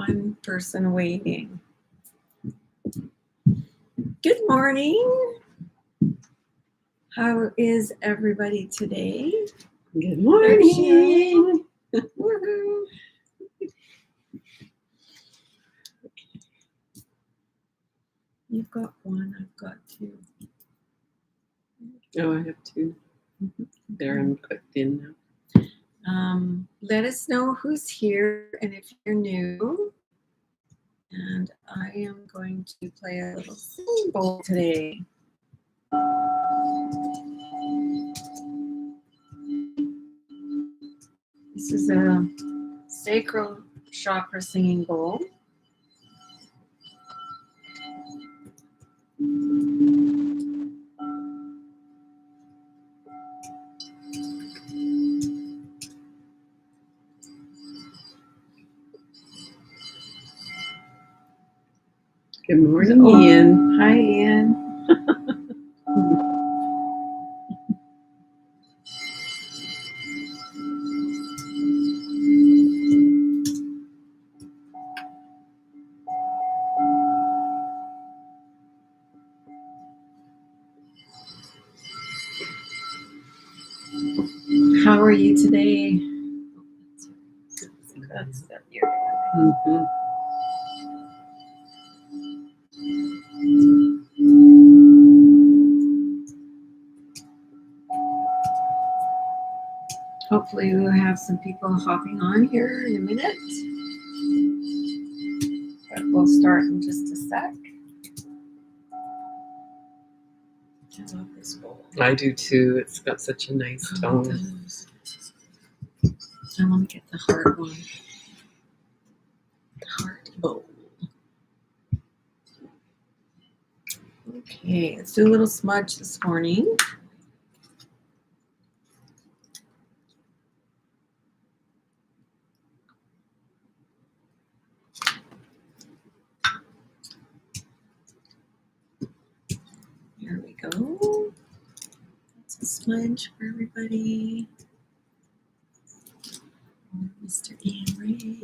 one person waiting. Good morning. How is everybody today? Good morning. Woohoo. You've got one, I've got two. Oh, I have two. There, I'm clicked in now. Let us know who's here and if you're new. And I am going to play a little singing bowl today. This is a sacral chakra singing bowl. Good morning, Ian. Hi, Ian. How are you today? That's that ear. Mm-hmm. Hopefully we'll have some people hopping on here in a minute. But we'll start in just a sec. I love this bowl. I do too. It's got such a nice tone. I want to get the heart one. The heart bowl. Okay, let's do a little smudge this morning. Here we go. That's a smudge for everybody. Mr. Ian Ray.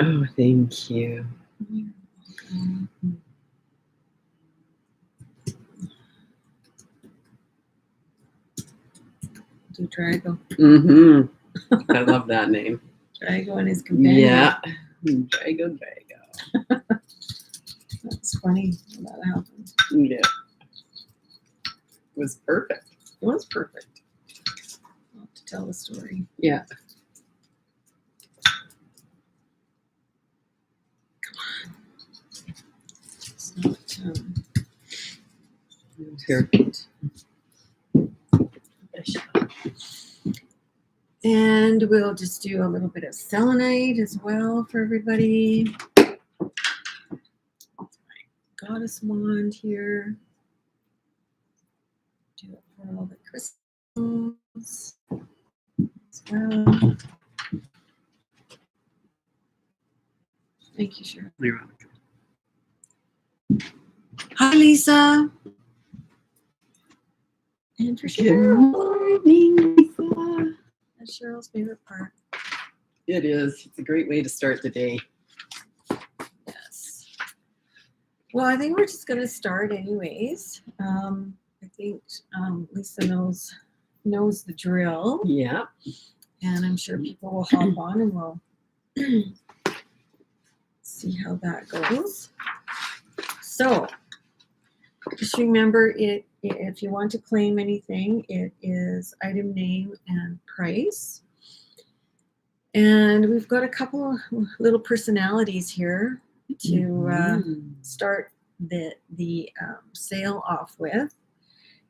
Oh, thank you. You're welcome. Do Drago. Mm-hmm. I love that name. Drago and his companion. Yeah. Drago. That's funny when that happened. Yeah. It was perfect. It was perfect. I'll have to tell the story. Yeah. It's not, Here. and we'll just do a little bit of selenite as well for everybody. My goddess wand here. Do it for all the crystals as well. Thank you, Cheryl. You're welcome. Hi, Lisa. And for Good Cheryl. morning, Lisa. That's Cheryl's favorite part. It is. It's a great way to start the day. Yes. Well, I think we're just going to start anyways. I think Lisa knows the drill. Yeah. And I'm sure people will hop on and we'll see how that goes. So just remember, if you want to claim anything, it is item name and price. And we've got a couple of little personalities here to start the sale off with.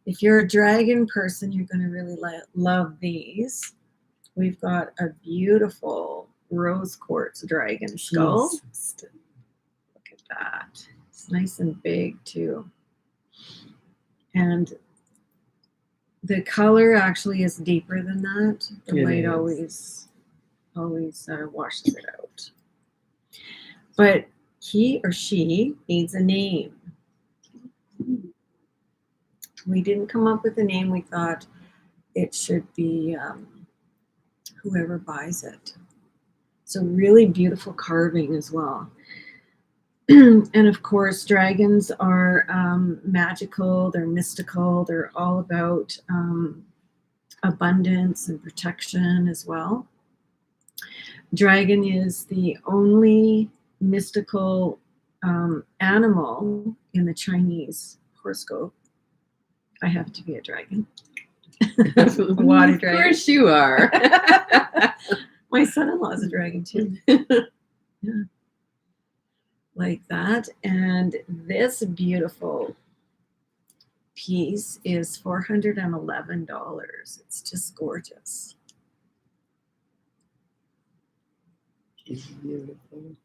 If you're a dragon person, you're going to really love these. We've got a beautiful rose quartz dragon skull. Yes. Look at that. It's nice and big too. And the color actually is deeper than that. The light always washes it out. But he or she needs a name. We didn't come up with a name. We thought it should be whoever buys it. So really beautiful carving as well. And of course, dragons are magical, they're mystical, they're all about abundance and protection as well. Dragon is the only mystical animal in the Chinese horoscope. I have to be a dragon. A water Of dragon. course you are. My son-in-law is a dragon too. Yeah. Like that. And this beautiful piece is $411. It's just gorgeous. It's beautiful.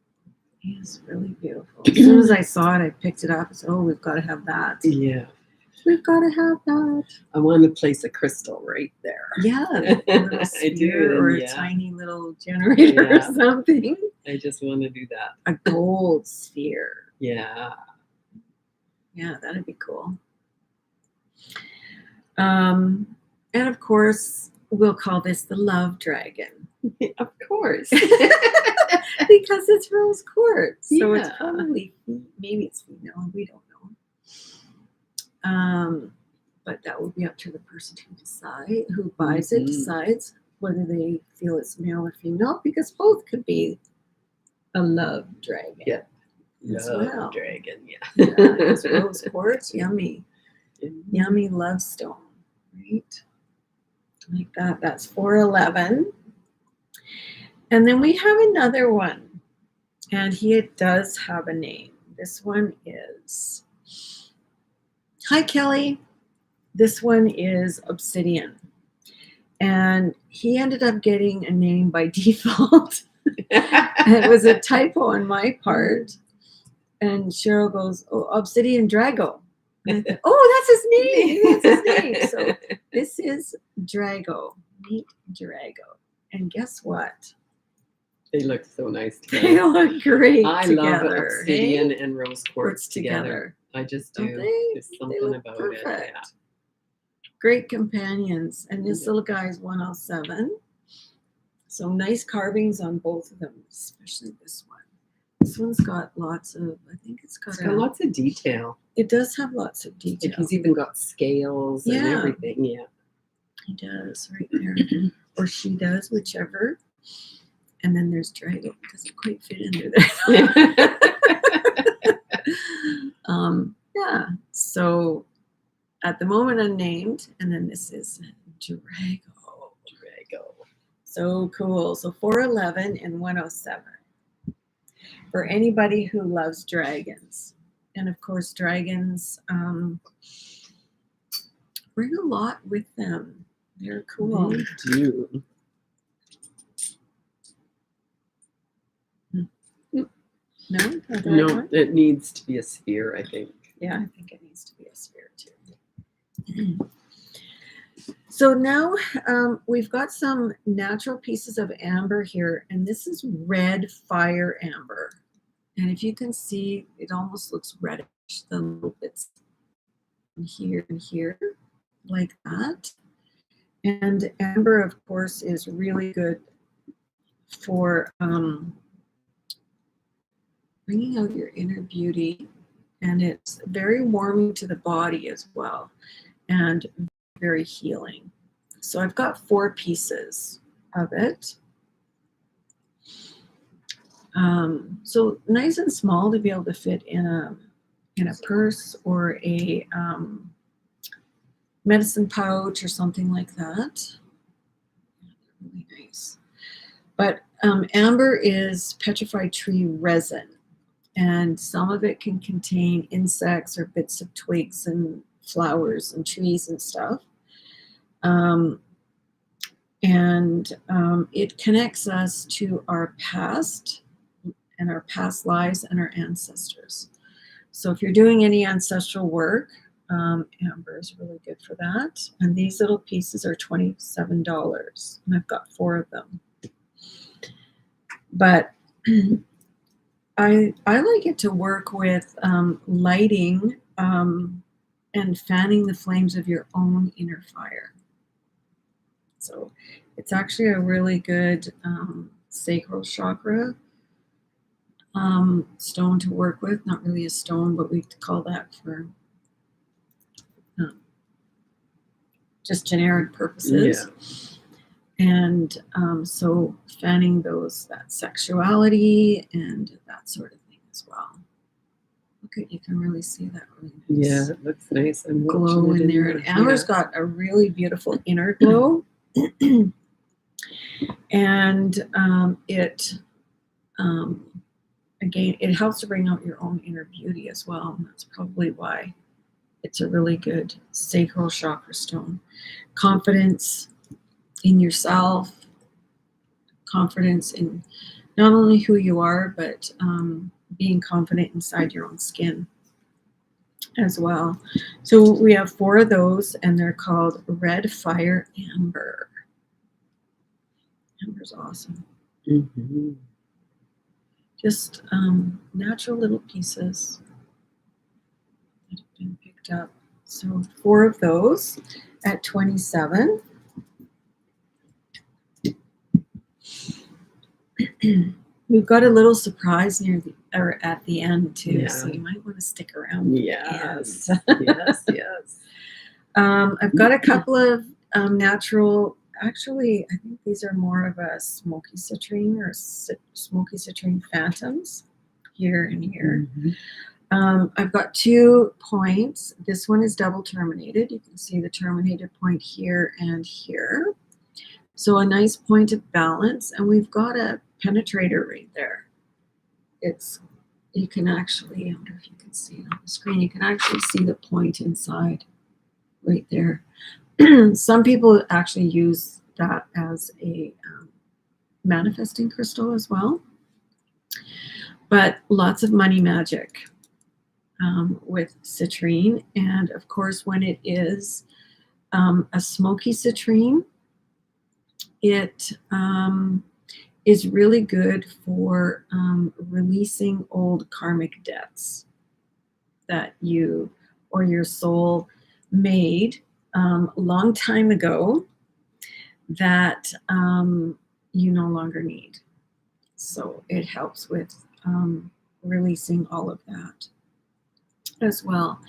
It's really beautiful. As soon as I saw it, I picked it up. I said, oh, we've got to have that. Yeah. We've got to have that. I want to place a crystal right there. Yeah, a little I sphere do, or a yeah. tiny little generator Yeah. or something. I just want to do that. A gold sphere. Yeah. Yeah, that'd be cool. And of course, we'll call this the love dragon Of course. because it's rose quartz. So it's Yeah. probably, maybe it's female, we don't know. But that will be up to the person who buys it, Mhm. decides whether they feel it's male or female, because both could be a love dragon. Yeah. As Love well. dragon, yeah. Yeah, it's rose quartz, yummy. Yummy love stone, right? Like that. That's $411. And then we have another one, and he does have a name. This one is, hi Kelly. This one is Obsidian, and he ended up getting a name by default. And it was a typo on my part. And Cheryl goes, oh, Obsidian Drago. And I thought, oh, that's his name. That's his name. So this is Drago. Meet Drago. And guess what? They look so nice They together. look great I together. love obsidian hey? and rose quartz Quartz together. I just do. Don't they? There's They something look about perfect. it. Yeah. Great companions. And this Yeah. little guy is 107. So nice carvings on both of them, especially this one. This one's got lots of, I think it's got, It's got lots of detail. it does have lots of detail. Like he's even got scales and Yeah. everything. Yeah. He does right there. Or she does, whichever. And then there's Drago. It doesn't quite fit under there. Yeah. So at the moment unnamed, and then this is Drago. Drago. So cool. So 411 and 107. For anybody who loves dragons. And of course, dragons bring a lot with them. They're cool. They do. No? Not the right No, one? it needs to be a sphere, I think. Yeah, I think it needs to be a sphere too. So now we've got some natural pieces of amber here, and this is red fire amber. And if you can see, it almost looks reddish, the little bits here and here, like that. And amber, of course, is really good for bringing out your inner beauty. And it's very warming to the body as well, and very healing. So I've got 4 pieces of it. So nice and small to be able to fit in a purse or a medicine pouch or something like that. Really nice. But amber is petrified tree resin, and some of it can contain insects or bits of twigs and flowers and trees and stuff. It connects us to our past and our past lives and our ancestors. So if you're doing any ancestral work, amber is really good for that. And these little pieces are $27, and I've got 4 of them. But I like it to work with lighting and fanning the flames of your own inner fire. So it's actually a really good sacral chakra stone to work with. Not really a stone, but we call that for just generic purposes. Yeah. And so fanning that sexuality and that sort of thing as well. Look at, you can really see that really nice. Yeah, it looks nice. I'm Glow watching in it there. And Amber's got a really beautiful inner glow. And it again, it helps to bring out your own inner beauty as well. And that's probably why it's a really good sacral chakra stone. Confidence in yourself, confidence in not only who you are, but being confident inside your own skin as well. So we have 4 of those, and they're called Red Fire Amber. Amber's awesome. Mm-hmm. Just natural little pieces that have been picked up. So 4 of those at $27. We've got a little surprise at the end too, so you might want to stick around. Yes. Yes. Yes. I've got a couple of natural. Actually, I think these are more of a smoky citrine or smoky citrine phantoms here and here. Mm-hmm. I've got 2 points. This one is double terminated. You can see the terminated point here and here. So a nice point of balance, and we've got a penetrator right there. You can actually, I wonder if you can see it on the screen, you can actually see the point inside right there. Some people actually use that as a manifesting crystal as well, but lots of money magic with citrine. And of course, when it is a smoky citrine, it is really good for releasing old karmic debts that you or your soul made a long time ago that you no longer need. So it helps with releasing all of that as well.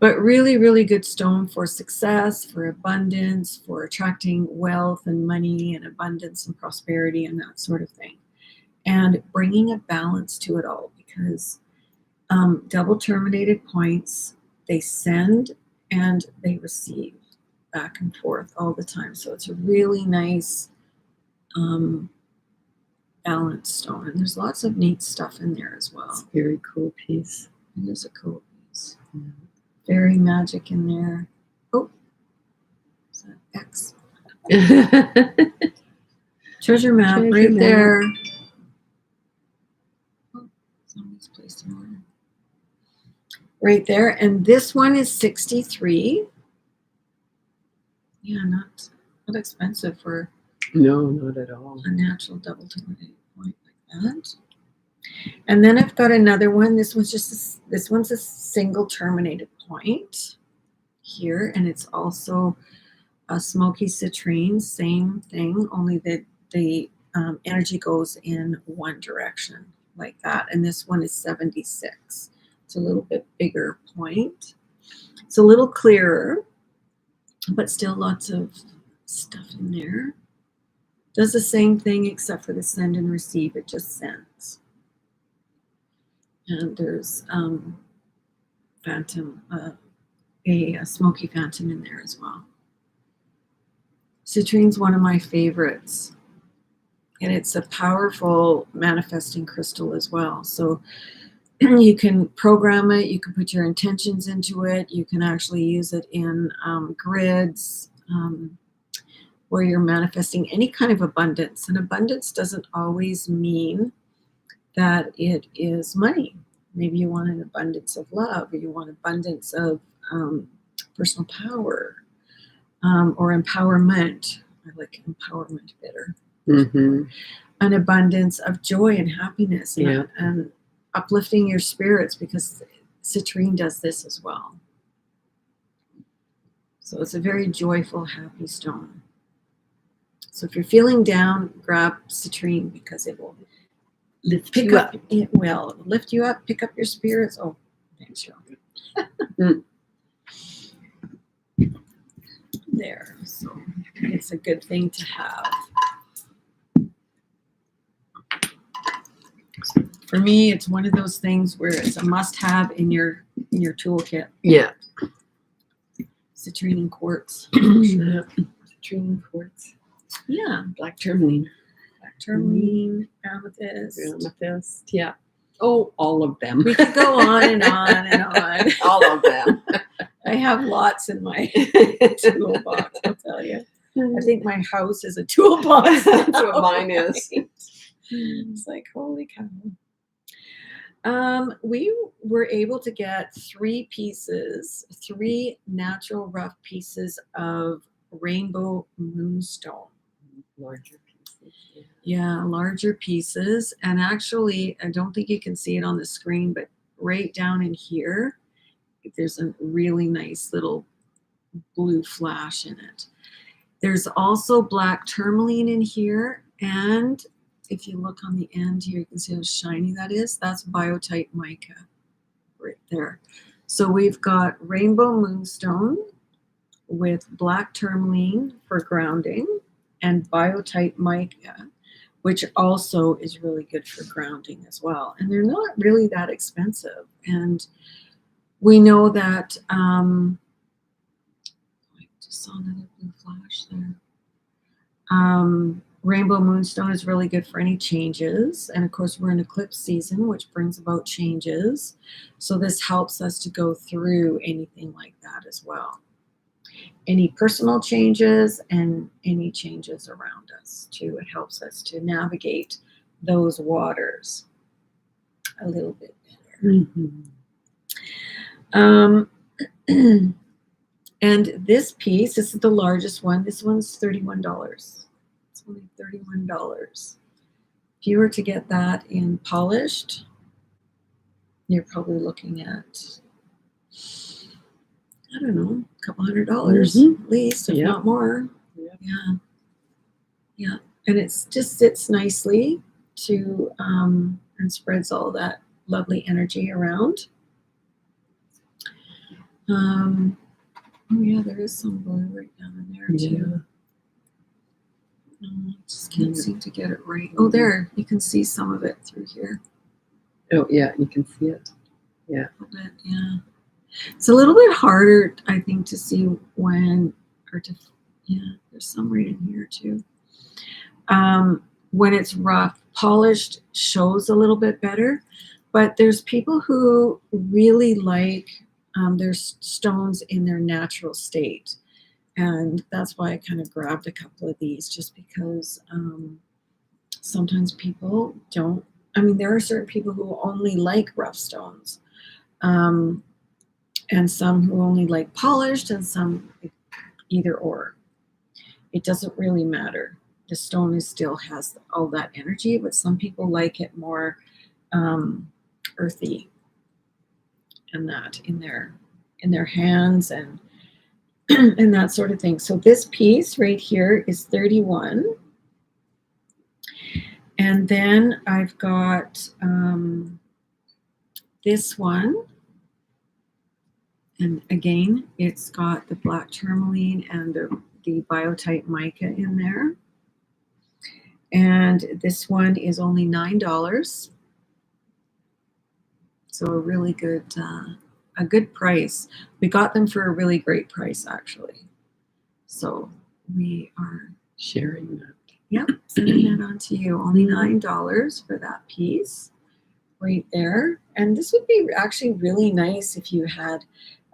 But really, really good stone for success, for abundance, for attracting wealth and money and abundance and prosperity and that sort of thing. And bringing a balance to it all, because double terminated points, they send and they receive back and forth all the time. So it's a really nice balanced stone. And there's lots of neat stuff in there as well. It's a very cool piece. It is a cool piece. Yeah. Fairy magic in there. Oh, is that X? Treasure map right there. Oh, somebody's placed an order. Right there. And this one is 63. Yeah, not expensive for no, not at all. a natural double terminated point like that. And then I've got another one. This one's a single terminated point here, and it's also a smoky citrine, same thing, only that the energy goes in one direction like that. And this one is 76. It's a little bit bigger point. It's a little clearer, but still lots of stuff in there. Does the same thing except for the send and receive. It just sends. And there's phantom, a smoky phantom in there as well. Citrine's one of my favorites, and it's a powerful manifesting crystal as well. So you can program it, you can put your intentions into it, you can actually use it in grids where you're manifesting any kind of abundance. And abundance doesn't always mean that it is money. Maybe you want an abundance of love, or you want abundance of personal power or empowerment. I like empowerment better. Mm-hmm. An abundance of joy and happiness and uplifting your spirits, because citrine does this as well. So it's a very joyful, happy stone. So if you're feeling down, grab citrine because it will Lift pick you up. It will lift you up, pick up your spirits. Oh, thanks, Cheryl. There. So it's a good thing to have. For me, it's one of those things where it's a must-have in your toolkit. Yeah. Citrine and quartz. Yeah. Citrine, quartz. Yeah. Black tourmaline. Black tourmaline, amethyst. Amethyst. Yeah. Oh, all of them. We could go on and on and on. All of them. I have lots in my toolbox, I'll tell you. I think my house is a toolbox. That's what mine is. It's like, holy cow. We were able to get 3 natural rough pieces of rainbow moonstone. Larger pieces. Yeah, larger pieces. And actually, I don't think you can see it on the screen, but right down in here, there's a really nice little blue flash in it. There's also black tourmaline in here, and if you look on the end here, you can see how shiny that is. That's biotite mica right there. So we've got rainbow moonstone with black tourmaline for grounding and biotite mica, which also is really good for grounding as well. And they're not really that expensive. And we know that, I just saw another blue flash there. Rainbow moonstone is really good for any changes. And of course, we're in eclipse season, which brings about changes. So this helps us to go through anything like that as well. Any personal changes and any changes around us too. It helps us to navigate those waters a little bit better. Mm-hmm. And this piece, this is the largest one. This one's $31. It's only $31. If you were to get that in polished, you're probably looking at, I don't know, a couple $100 at least, if not more. Yeah. Yeah. And it just sits nicely to and spreads all that lovely energy around. Oh yeah, there is some blue right down in there too. I just can't seem to get it right. Oh, there, you can see some of it through here. Oh yeah, you can see it. Yeah. A little bit, yeah. It's a little bit harder, I think, to see when, there's some right in here too. When it's rough, polished shows a little bit better, but there's people who really like their stones in their natural state. And that's why I kind of grabbed a couple of these, just because sometimes people don't, there are certain people who only like rough stones. And some who only like polished, and some either or. It doesn't really matter. The stone still has all that energy, but some people like it more earthy, and that in their hands and and that sort of thing. So this piece right here is $31. And then I've got this one. And again, it's got the black tourmaline and the biotite mica in there. And this one is only $9. So a really good, a good price. We got them for a really great price, actually. So we are sharing that. Yep, sending that on to you. Only $9 for that piece right there. And this would be actually really nice if you had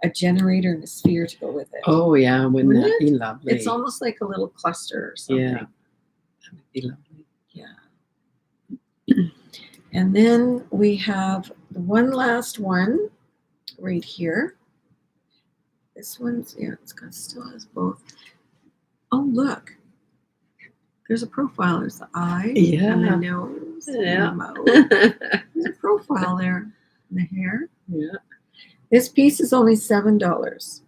a generator and a sphere to go with it. Oh yeah, wouldn't that be lovely? It's almost like a little cluster or something. Yeah, that would be lovely. Yeah. And then we have the one last one right here. This one's, still has both. Oh, look. There's a profile. There's the eye and the nose and the mouth. There's a profile there. And the hair. Yeah. This piece is only $7.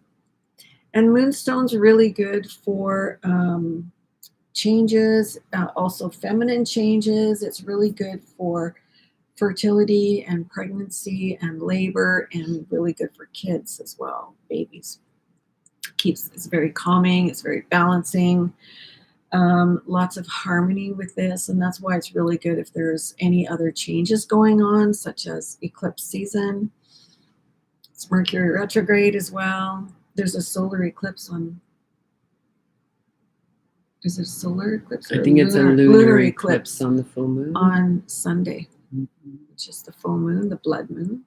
And moonstone's really good for changes, also feminine changes. It's really good for fertility and pregnancy and labor, and really good for kids as well, babies. It's very calming, it's very balancing. Lots of harmony with this, and that's why it's really good if there's any other changes going on, such as eclipse season. It's Mercury retrograde as well. There's a solar eclipse on. Is it a solar eclipse? I think it's a lunar eclipse on the full moon. On Sunday, which is the full moon, the blood moon.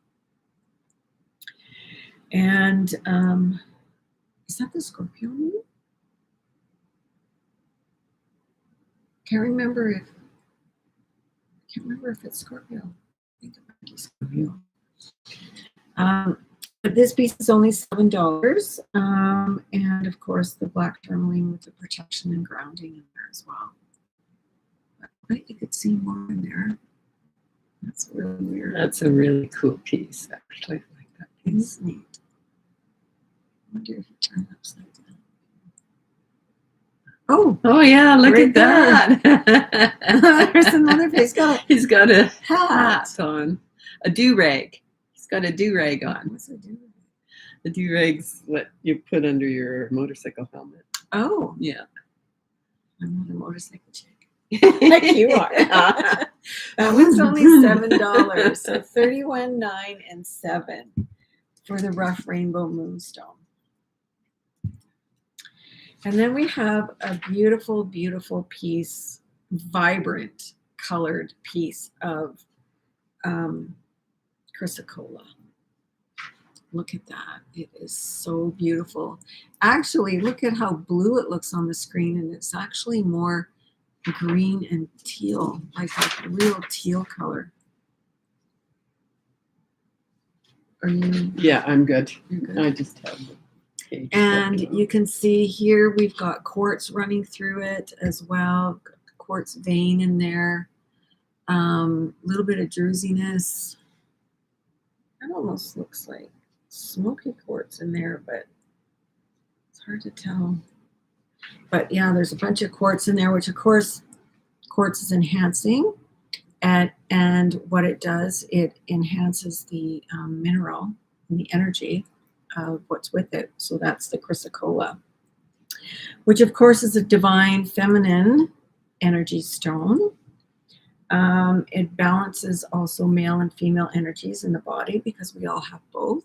And is that the Scorpio moon? Can't remember if it's Scorpio. I think it might be Scorpio. But this piece is only $7, and of course the black tourmaline with the protection and grounding in there as well. But I bet you could see more in there. That's really weird. That's a really cool piece, actually. I like that piece. It's neat. I wonder if you turn it upside down. Oh yeah, look right at that. there's another face. He's got a Hat. hat on. A do-rag. He's got a do-rag on. What's it doing? The do-rag's what you put under your motorcycle helmet. Oh, Yeah. I'm not a motorcycle chick. Like you are. That one's only $7, so $31.9 and $7 for the rough rainbow moonstone. And then we have a beautiful, beautiful piece, vibrant colored piece of Chrysocolla. Look at that. It is so beautiful. Actually, look at how blue it looks on the screen, and it's actually more green and teal, like a real teal color. Are you? Yeah, I'm good. You're good. I just have the page. And you can see here we've got quartz running through it as well. Quartz vein in there. A little bit of drusiness. That almost looks like smoky quartz in there, but it's hard to tell. But yeah, there's a bunch of quartz in there, which of course quartz is enhancing. And what it does, it enhances the mineral and the energy of what's with it. So that's the Chrysocolla, which of course is a divine feminine energy stone. It balances also male and female energies in the body because we all have both.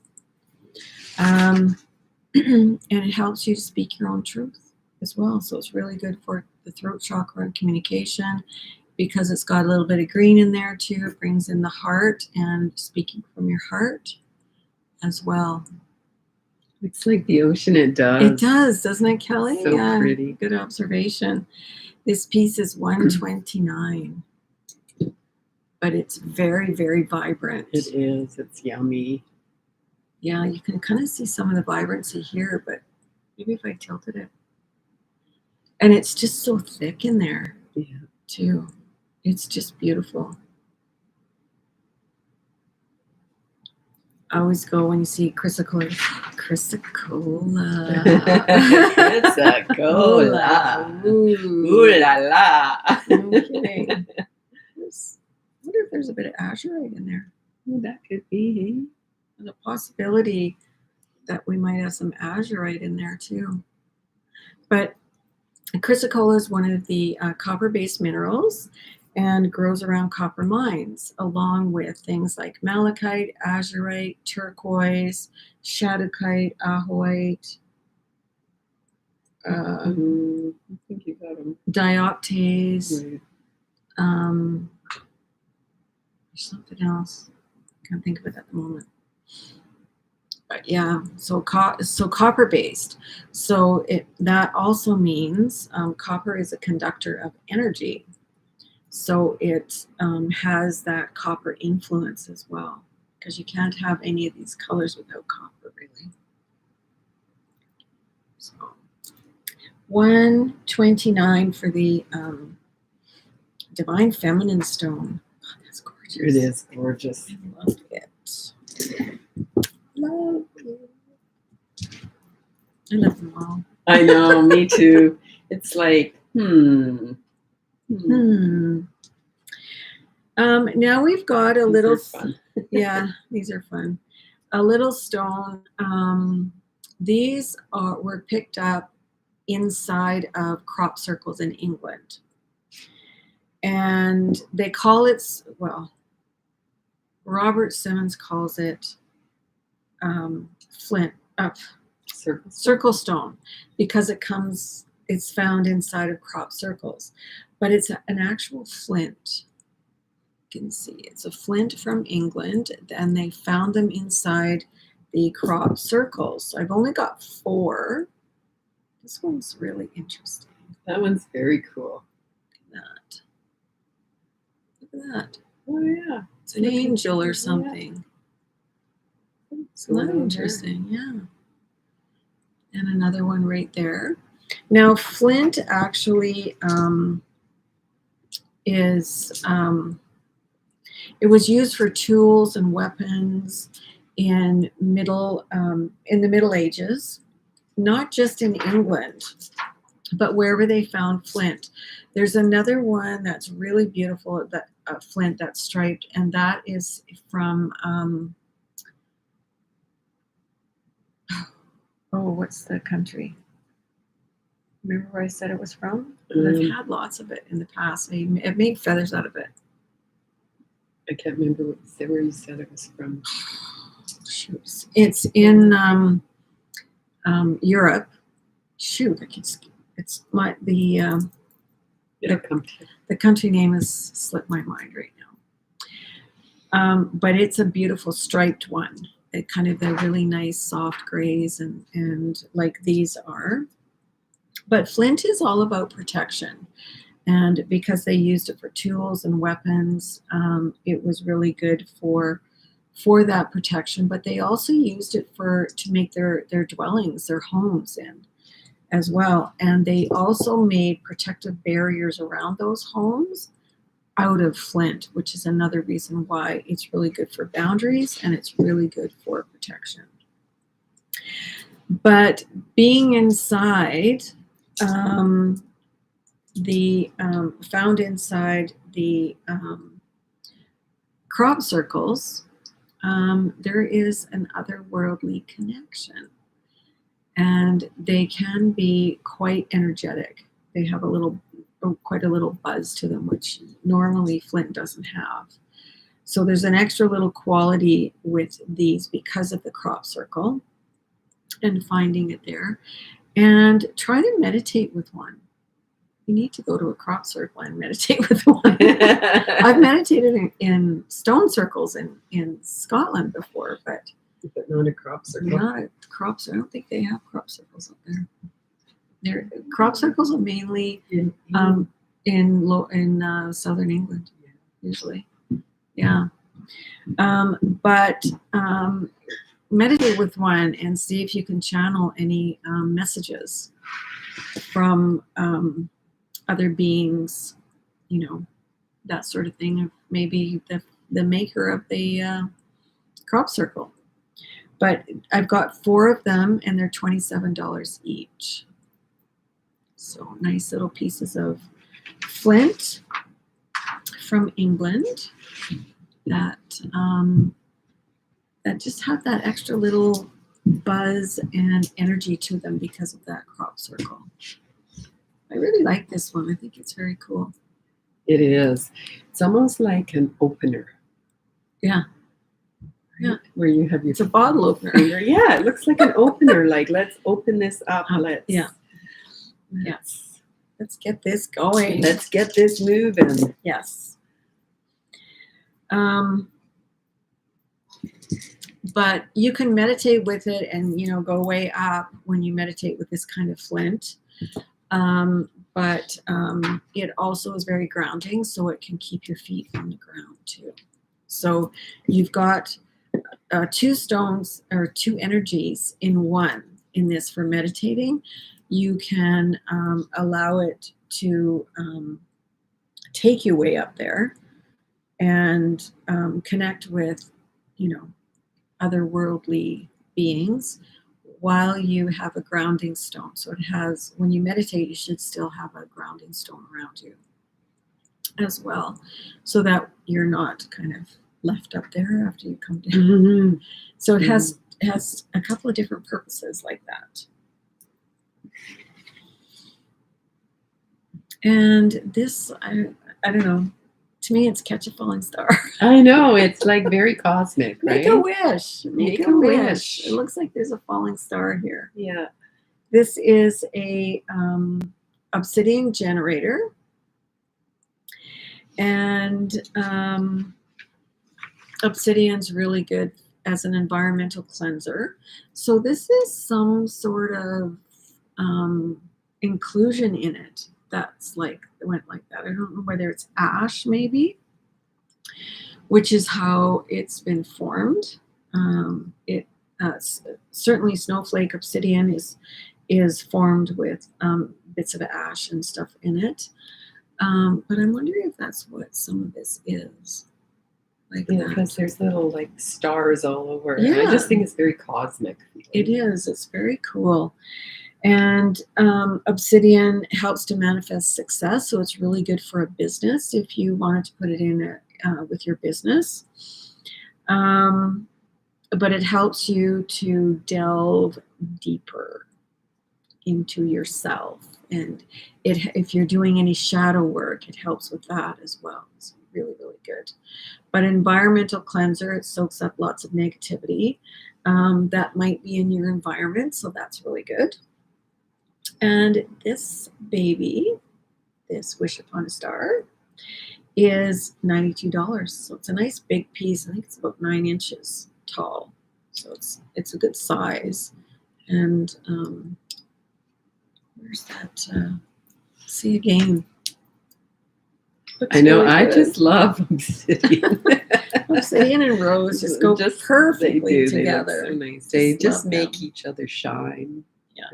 And it helps you to speak your own truth as well. So it's really good for the throat chakra and communication because it's got a little bit of green in there too. It brings in the heart and speaking from your heart as well. It's like the ocean, it does. It does, doesn't it, Kelly? So yeah, pretty. Good observation. This piece is $129. But it's very, very vibrant. It is. It's yummy. Yeah, you can kind of see some of the vibrancy here, but maybe if I tilted it. And it's just so thick in there, Yeah. too. It's just beautiful. I always go when you see Chrysocolla. Chrysocolla. Chrysocolla. Ooh la la. Okay. I wonder if there's a bit of azurite in there. Well, that could be. There's a possibility that we might have some azurite in there too. But Chrysocolla is one of the copper-based minerals and grows around copper mines, along with things like malachite, azurite, turquoise, shadowite, ahoite, I think you got them. dioptase. Right. There's something else. Can't think of it at the moment. But yeah, so copper based. So that also means copper is a conductor of energy. So it has that copper influence as well, because you can't have any of these colors without copper, really. So $129 for the Divine Feminine Stone. Oh, that's gorgeous. It is gorgeous. I love it. Love it. I love them all. I know, me too. It's like Hmm. Hmm. Now we've got a These little, are fun. yeah, these are fun. A little stone. These were picked up inside of crop circles in England. And they call it, well, Robert Simmons calls it Flint, circle stone, because it's found inside of crop circles. But it's an actual flint. You can see it's a flint from England, and they found them inside the crop circles. So I've only got 4. This one's really interesting. That one's very cool. Look at that. Look at that. Oh yeah. It's an angel or something. Yeah. Isn't that interesting? Yeah. And another one right there. Now, flint actually is, it was used for tools and weapons in the Middle Ages, not just in England, but wherever they found flint. There's another one that's really beautiful, that flint that's striped, and that is from what's the country? Remember where I said it was from? I've had lots of it in the past. I've made feathers out of it. I can't remember where you said it was from. Shoot. It's in Europe. Shoot, it's the country name has slipped my mind right now. But it's a beautiful striped one. It kind of, they're really nice soft grays and like these are. But flint is all about protection. And because they used it for tools and weapons, it was really good for that protection. But they also used it to make their dwellings, their homes in as well. And they also made protective barriers around those homes out of flint, which is another reason why it's really good for boundaries and it's really good for protection. But being inside, found inside the crop circles, there is an otherworldly connection, and they can be quite energetic. They have quite a little buzz to them, which normally flint doesn't have. So there's an extra little quality with these because of the crop circle and finding it there. And try to meditate with one. You need to go to a crop circle and meditate with one. I've meditated in stone circles in Scotland before, but not a crop circle. Not a crop circle. I don't think they have crop circles up there. Crop circles are mainly in southern England, usually. Yeah. But meditate with one and see if you can channel any messages from other beings, that sort of thing, of maybe the maker of the crop circle. But I've got 4 of them, and they're $27 each. So nice little pieces of flint from England that just have that extra little buzz and energy to them because of that crop circle. I really like this one. I think it's very cool. It is. It's almost like an opener. Yeah. Yeah. Where you have It's a bottle opener. Yeah, it looks like an opener. Like, let's open this up. Let's get this going. Let's get this moving. Yes. But you can meditate with it and, go way up when you meditate with this kind of flint. But it also is very grounding, so it can keep your feet on the ground too. So you've got 2 stones or 2 energies in one in this for meditating. You can allow it to take you way up there and connect with, otherworldly beings, while you have a grounding stone. So it has, when you meditate, you should still have a grounding stone around you as well, so that you're not kind of left up there after you come down. Mm-hmm. So it has a couple of different purposes like that. And this, I don't know. To me, it's catch a falling star. I know, it's like very cosmic, right? Make a wish. Make a wish. It looks like there's a falling star here. Yeah. This is a obsidian generator. And obsidian's really good as an environmental cleanser. So this is some sort of inclusion in it that's like, it went like that. I don't know whether it's ash maybe, which is how it's been formed. Certainly snowflake obsidian is formed with bits of ash and stuff in it. But I'm wondering if that's what some of this is. Like Yeah, because there's little like stars all over. Yeah. I just think it's very cosmic. It is. It's very cool. And obsidian helps to manifest success. So it's really good for a business if you wanted to put it in with your business. But it helps you to delve deeper into yourself. And if you're doing any shadow work, it helps with that as well. It's really, really good. But environmental cleanser, it soaks up lots of negativity that might be in your environment. So that's really good. And this baby, this Wish Upon a Star, is $92. So it's a nice big piece. I think it's about 9 inches tall. So it's a good size. And where's that? See again. Looks I know. really I good. just love obsidian. Obsidian and rose just go perfectly together. They look so nice. They just love make them. each other shine. Yeah.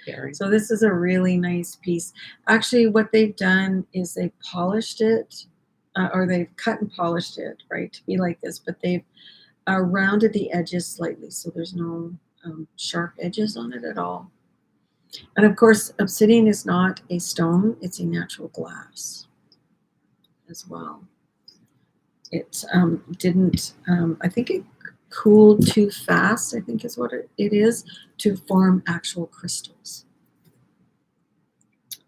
Very. So this is a really nice piece. Actually, what they've done is they've polished it, or they've cut and polished it, right, to be like this. But they've rounded the edges slightly, so there's no sharp edges on it at all. And of course, obsidian is not a stone; it's a natural glass as well. It didn't. I think it cooled too fast, I think is what it is, to form actual crystals.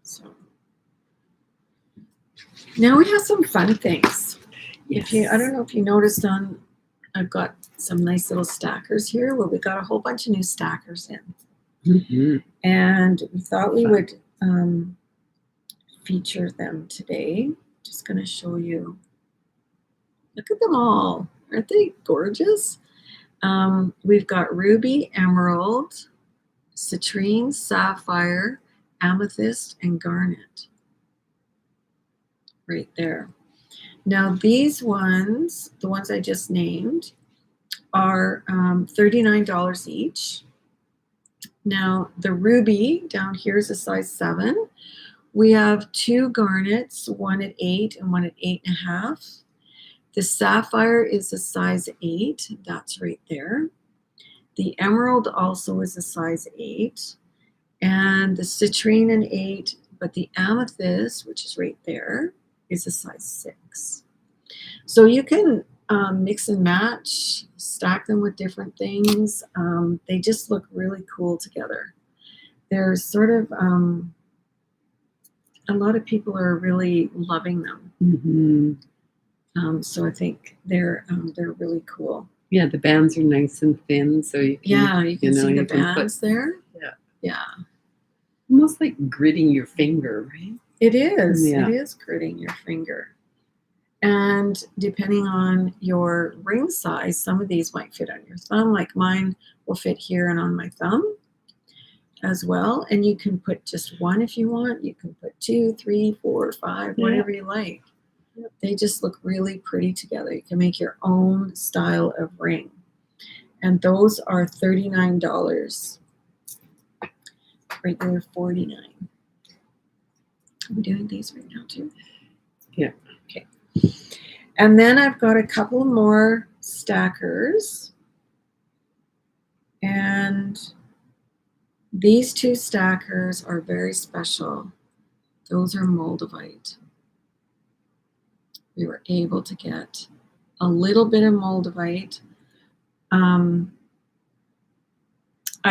So now we have some fun things. Yes. I don't know if you noticed I've got some nice little stackers here where we got a whole bunch of new stackers in. Mm-hmm. And we thought we would feature them today. Just going to show you. Look at them all. Aren't they gorgeous? We've got ruby, emerald, citrine, sapphire, amethyst, and garnet. Right there. Now these ones, the ones I just named, are $39 each. Now the ruby down here is a size 7. We have 2 garnets, one at 8 and one at 8.5. The sapphire is a size 8. That's right there. The emerald also is a size 8. And the citrine an 8. But the amethyst, which is right there, is a size 6. So you can mix and match, stack them with different things. They just look really cool together. There's sort of a lot of people are really loving them. Mm-hmm. So I think they're really cool. Yeah, the bands are nice and thin, so you can, you can see the bands there. Yeah. Yeah. Almost like gritting your finger, right? It is. Yeah. It is gritting your finger. And depending on your ring size, some of these might fit on your thumb, like mine will fit here and on my thumb as well. And you can put just one if you want. You can put 2, 3, 4, 5, whatever you like. They just look really pretty together. You can make your own style of ring. And those are $39. Regular $49. Are we doing these right now too? Yeah. Okay. And then I've got a couple more stackers. And These two stackers are very special. Those are Moldavite. We were able to get a little bit of Moldavite. I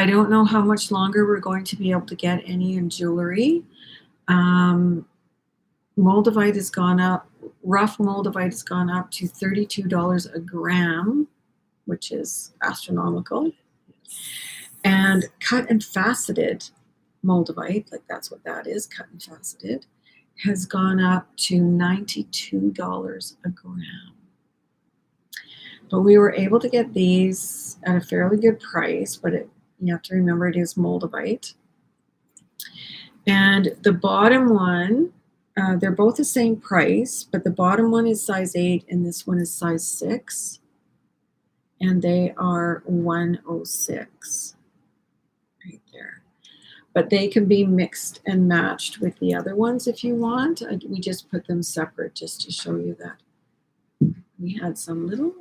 don't know how much longer we're going to be able to get any in jewelry. Moldavite has gone up, rough Moldavite has gone up to $32 a gram, which is astronomical. And cut and faceted Moldavite, like that's what that is, cut and faceted, has gone up to $92 a gram. But we were able to get these at a fairly good price, but you have to remember it is Moldavite. And the bottom one, they're both the same price, but the bottom one is size 8 and this one is size 6. And they are $106 right there. But they can be mixed and matched with the other ones if you want. We just put them separate just to show you that. We had some little,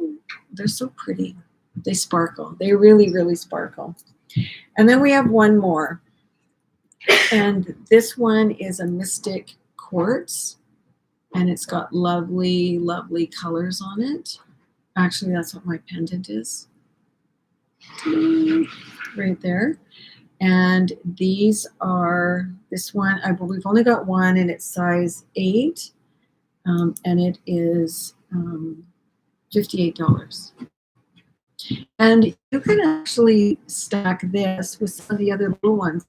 they're so pretty. They sparkle. They really, really sparkle. And then we have one more. And this one is a Mystic Quartz. And it's got lovely, lovely colors on it. Actually, that's what my pendant is. Right there. And these are, this one, we've only got one and it's size 8. And it is $58. And you can actually stack this with some of the other little ones.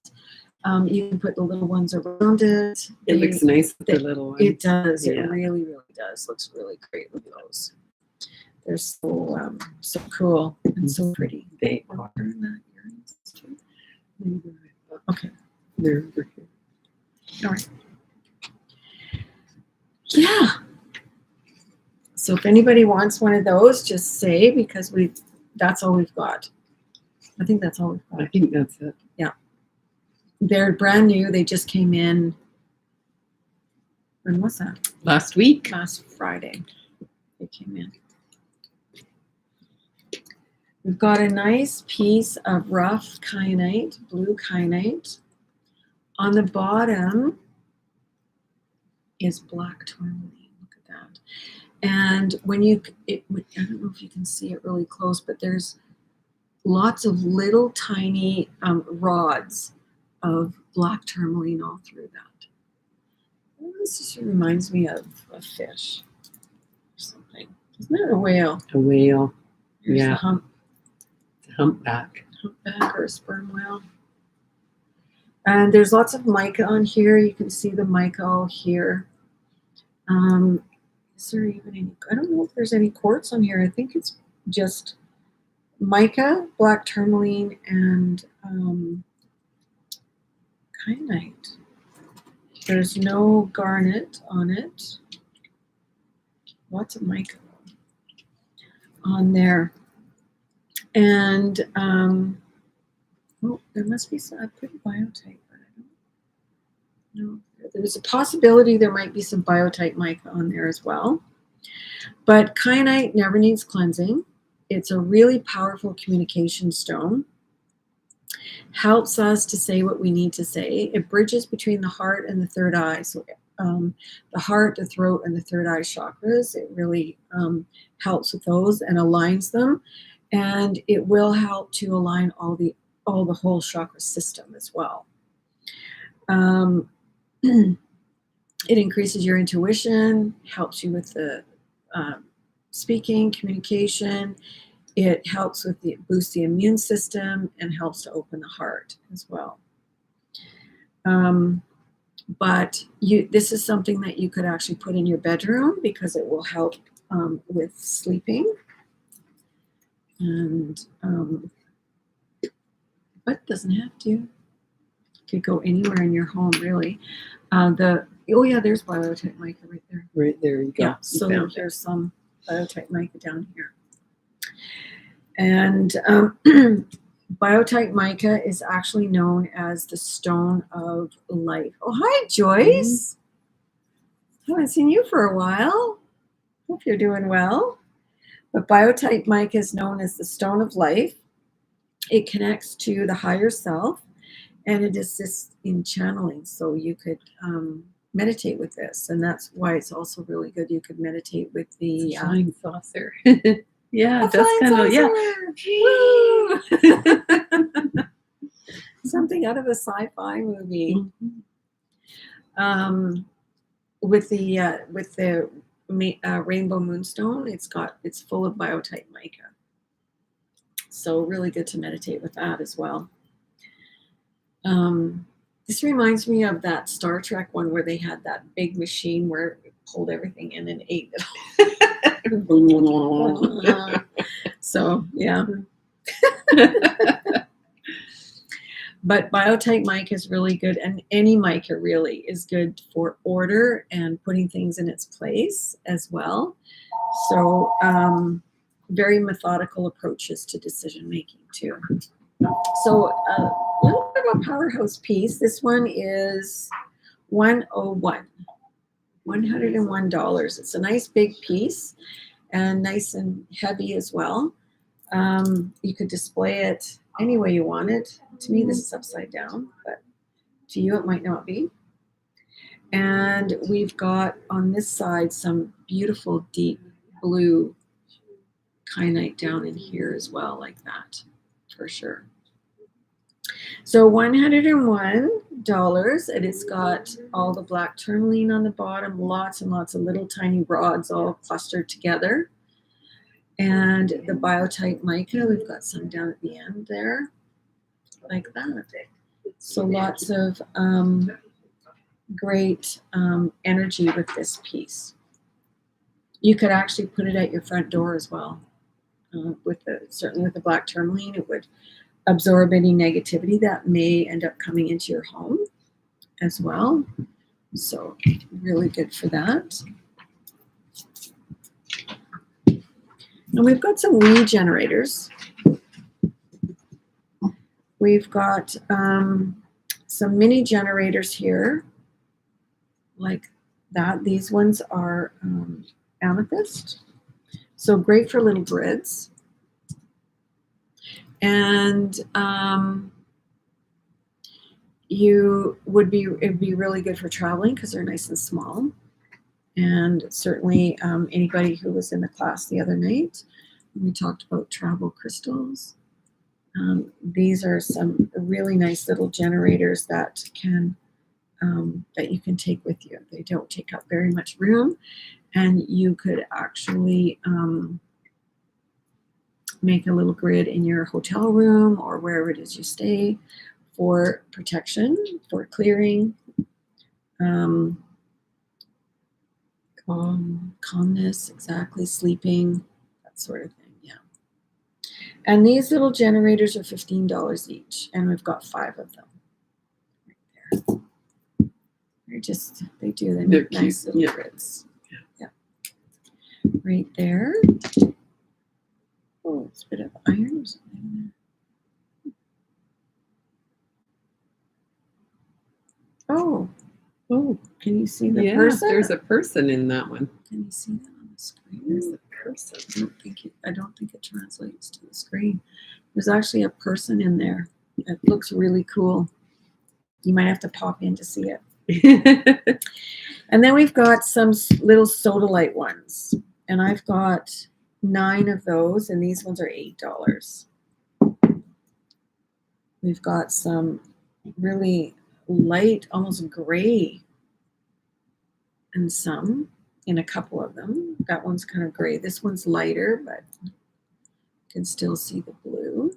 You can put the little ones around it. It looks nice with the little one. It does. Yeah. It really, really does. Looks really great with those. They're so so cool and so pretty. They Are are. there not earrings too? Okay. They're over here. All right. Yeah. So if anybody wants one of those, just say, because that's all we've got. I think that's all we've I got. think that's it. They're brand new. They just came in. When was that? Last week. Last Friday. They came in. We've got a nice piece of rough kyanite, blue kyanite. On the bottom is black tourmaline. Look at that. And when I don't know if you can see it really close, but there's lots of little tiny rods of black tourmaline all through that. This just reminds me of a fish or something. Isn't that a whale? A whale. Here's Yeah. the Humpback. humpback or a sperm whale. And there's lots of mica on here. You can see the mica all here. Is there even any? I don't know if there's any quartz on here. I think it's just mica, black tourmaline, and kyanite. There's no garnet on it. Lots of mica on there. And there must be some. I put biotite, but I don't know. There's a possibility there might be some biotite mica on there as well. But kyanite never needs cleansing. It's a really powerful communication stone. Helps us to say what we need to say. It bridges between the heart and the third eye. So the heart, the throat, and the third eye chakras. It really helps with those and aligns them. And it will help to align all the whole chakra system as well. It increases your intuition, helps you with the speaking, communication. It helps with boost the immune system and helps to open the heart as well. But this is something that you could actually put in your bedroom because it will help with sleeping. And but it doesn't have to. It could go anywhere in your home, really. Oh yeah, there's biotite mica right there. Right there you go. Yeah, You so found it. there's some biotite mica down here. And biotite mica is actually known as the stone of life. Oh, hi, Joyce. Haven't seen you for a while. Hope you're doing well. But biotite mica is known as the stone of life. It connects to the higher self, And it assists in channeling, so you could meditate with this, and that's why it's also really good. You could meditate with the Flying saucer. Yeah, a that's flying kind of, yeah. saucer! Woo! Something out of a sci-fi movie. With the rainbow moonstone, it's full of biotite mica, so really good to meditate with that as well. This reminds me of that Star Trek one where they had that big machine where it pulled everything in and ate it. So yeah. But biotite mica is really good, and any mica really is good for order and putting things in its place as well. So very methodical approaches to decision making too. So a little bit of a powerhouse piece. This one is $101. It's a nice big piece and nice and heavy as well. You could display it any way you want it. To me, this is upside down, but to you, it might not be. And we've got on this side some beautiful deep blue kyanite down in here as well, like that, for sure. So $101, and it's got all the black tourmaline on the bottom, lots and lots of little tiny rods all clustered together. And the biotite mica, we've got some down at the end there, like that. So lots of great energy with this piece. You could actually put it at your front door as well. Certainly with the black tourmaline, it would absorb any negativity that may end up coming into your home as well. So really good for that. And we've got some weed generators. We've got some mini generators here, like that. These ones are amethyst, so great for little grids. And it'd be really good for traveling because they're nice and small. And certainly anybody who was in the class the other night, we talked about travel crystals. These are some really nice little generators that you can take with you. They don't take up very much room, and you could actually make a little grid in your hotel room or wherever it is you stay for protection, for clearing, calmness, exactly, sleeping, that sort of thing. Yeah. And these little generators are $15 each, and we've got 5 of them right there. They make nice little grids. Yeah. Right there. Oh, it's a bit of iron or something. Oh, can you see the person? There's a person in that one. Can you see that on the screen? There's a person. I don't think it translates to the screen. There's actually a person in there. It looks really cool. You might have to pop in to see it. And then we've got some little sodalite ones, and I've got 9 of those, and these ones are $8. We've got some really light, almost gray, and some in a couple of them. That one's kind of gray. This one's lighter, but you can still see the blue.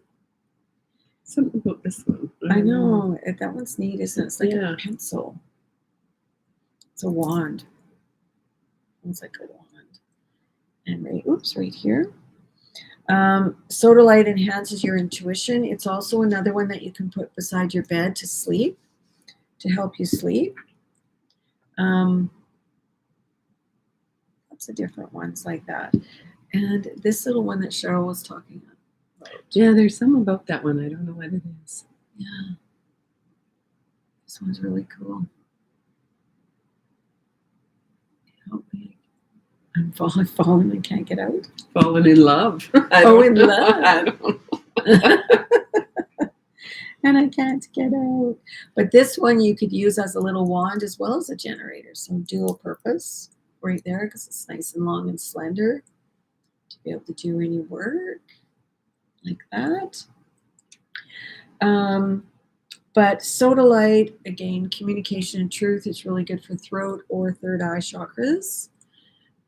Something about this one. I know. That one's neat, isn't it? It's like a pencil. It's a wand. It's like a wand. And right here. Sodalite enhances your intuition. It's also another one that you can put beside your bed to sleep, to help you sleep. Lots of different ones like that. And this little one that Cheryl was talking about. Yeah, there's some about that one. I don't know what it is. Yeah. This one's really cool. Help me. I'm falling and can't get out. Fallen in love. In love. I don't know. and I can't get out. But this one you could use as a little wand as well as a generator. So dual purpose right there because it's nice and long and slender to be able to do any work like that. But sodalite, again, communication and truth is really good for throat or third eye chakras.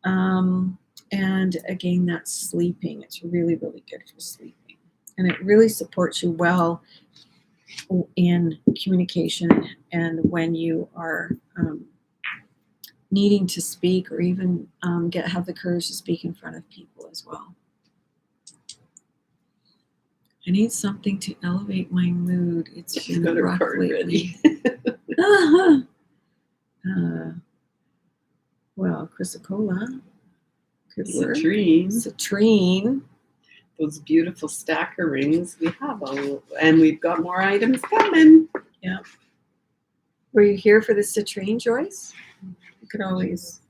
And again, that's sleeping. It's really, really good for sleeping. And it really supports you well in communication and when you are needing to speak or even have the courage to speak in front of people as well. I need something to elevate my mood. It's been Got her rough card lately. ready. Well, Chrysocolla could work. Citrine. Citrine. Those beautiful stacker rings. We have and we've got more items coming. Yeah. Were you here for the citrine, Joyce? You could always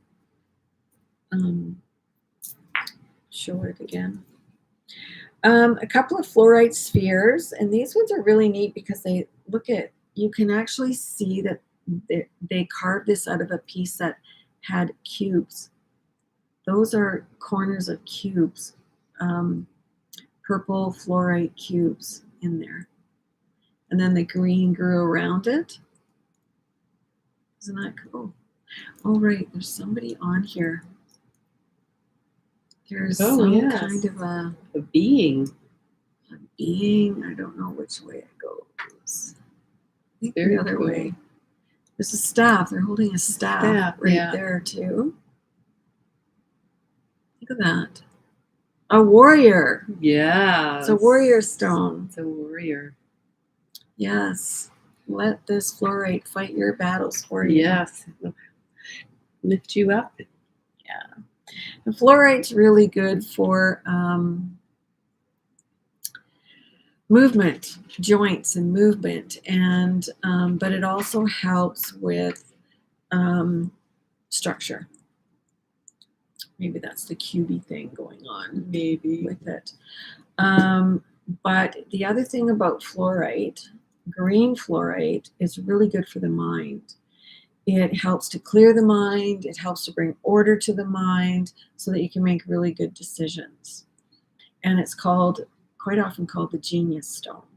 show it again. A couple of fluorite spheres, and these ones are really neat because they you can actually see that they carved this out of a piece that had cubes. Those are corners of cubes, purple fluorite cubes in there. And then the green grew around it. Isn't that cool? Oh, right, there's somebody on here. There's some kind of a being. I don't know which way it goes. I think Very the other cool. way. There's a staff. They're holding a staff right there too. Look at that. A warrior. Yeah. It's a warrior stone. It's a warrior. Yes. Let this fluorite fight your battles for you. Yes. Lift you up. Yeah. And fluorite's really good for movement, joints and movement, and but it also helps with structure. Maybe that's the cubey thing going on. Maybe with it. But the other thing about fluorite, green fluorite, is really good for the mind. It helps to clear the mind. It helps to bring order to the mind so that you can make really good decisions. And it's quite often called the genius stone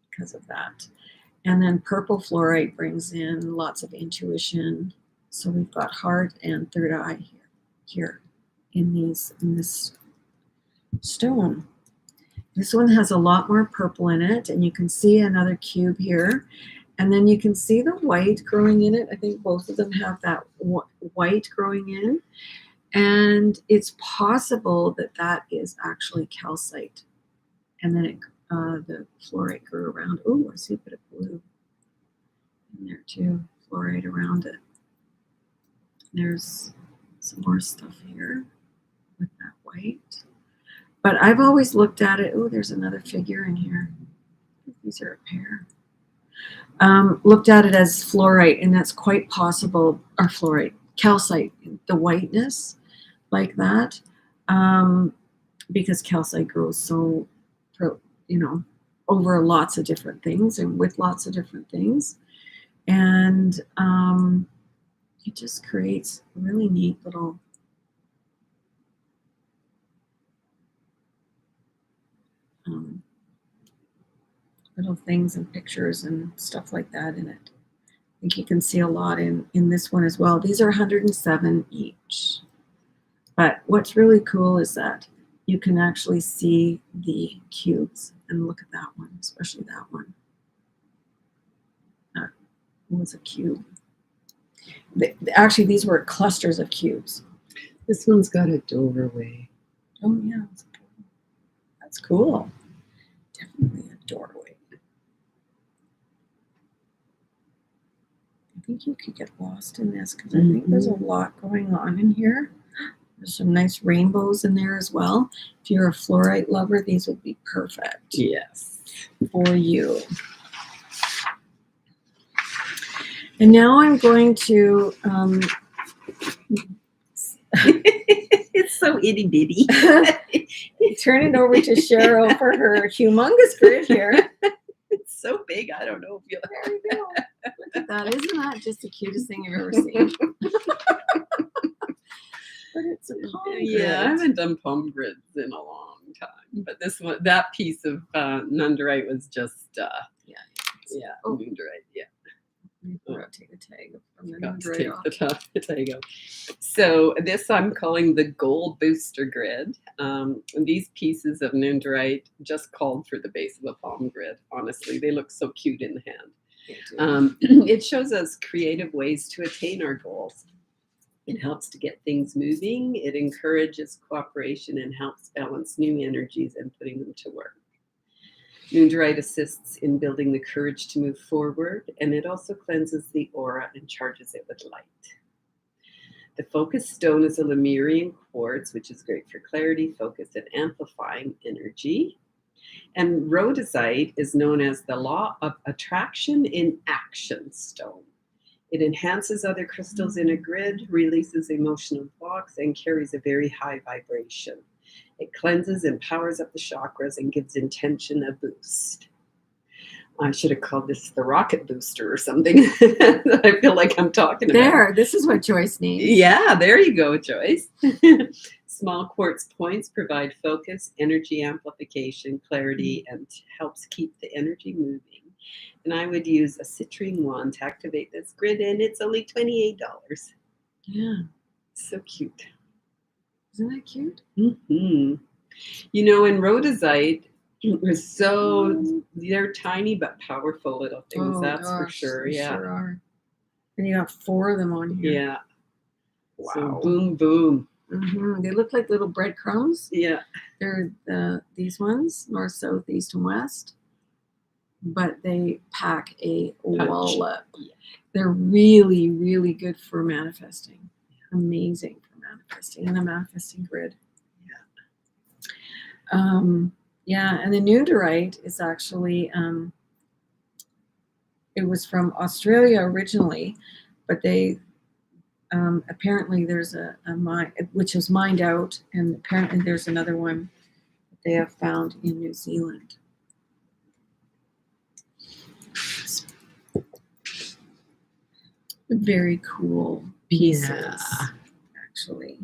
because of that. And then purple fluorite brings in lots of intuition. So we've got heart and third eye here in this stone. This one has a lot more purple in it, and you can see another cube here. And then you can see the white growing in it. I think both of them have that white growing in. And it's possible that that is actually calcite. And then the fluorite grew around. Oh, I see a bit of blue in there too. Fluorite around it. There's some more stuff here with that white. But I've always looked at it. Oh, there's another figure in here. These are a pair. Looked at it as fluorite, and that's quite possible, or fluorite, calcite, the whiteness like that, because calcite grows so, over lots of different things and with lots of different things. And it just creates really neat little things and pictures and stuff like that in it. I think you can see a lot in this one as well. These are 107 each. But what's really cool is that you can actually see the cubes. And look at that one, especially that one. That was a cube. Actually, these were clusters of cubes. This one's got a doorway. Oh, yeah. That's cool. Definitely a doorway. I think you could get lost in this because I think there's a lot going on in here. There's some nice rainbows in there as well. If you're a fluorite lover, these would be perfect. Yes. For you. And now I'm going to It's so itty bitty. turn it over to Cheryl for her humongous grid here. It's so big. I don't know if you'll. There you go. Look at that. Isn't that just the cutest thing you've ever seen? But it's a palm Yeah, I grid. haven't done palm grids in a long time, but this one, that piece of nunderite was just, Yeah. yeah, nunderite, yeah. I forgot to take the tag from the Forgot to nunderite take off. the top. There you go. So this I'm calling the gold booster grid. And these pieces of nunderite just called for the base of a palm grid. Honestly, they look so cute in the hand. It shows us creative ways to attain our goals. It helps to get things moving. It encourages cooperation and helps balance new energies and putting them to work. Nunderite assists in building the courage to move forward, and it also cleanses the aura and charges it with light. The focus stone is a Lemurian quartz, which is great for clarity, focus, and amplifying energy. And rhodesite is known as the law of attraction in action stone. It enhances other crystals in a grid, releases emotional blocks, and carries a very high vibration. It cleanses and powers up the chakras and gives intention a boost. I should have called this the rocket booster or something. I feel like I'm talking about. There, this is what Joyce needs. Yeah, there you go, Joyce. Small quartz points provide focus, energy amplification, clarity, and helps keep the energy moving. And I would use a citrine wand to activate this grid, and it's only $28. Yeah. So cute. Isn't that cute? Mm-hmm. You know, in rhodesite, they're tiny but powerful little things. Oh, that's for gosh, sure. they Yeah. sure are. And you got 4 of them on here. Yeah. Wow. So boom, boom. Mm-hmm. They look like little breadcrumbs. Yeah. They're these ones, north, south, east, and west. But they pack a wallop. Yeah. They're really, really good for manifesting. Amazing for manifesting in a manifesting grid. Yeah, and the nunderite is actually it was from Australia originally, but they apparently there's a mine which was mined out, and apparently there's another one that they have found in New Zealand. Very cool pieces, actually.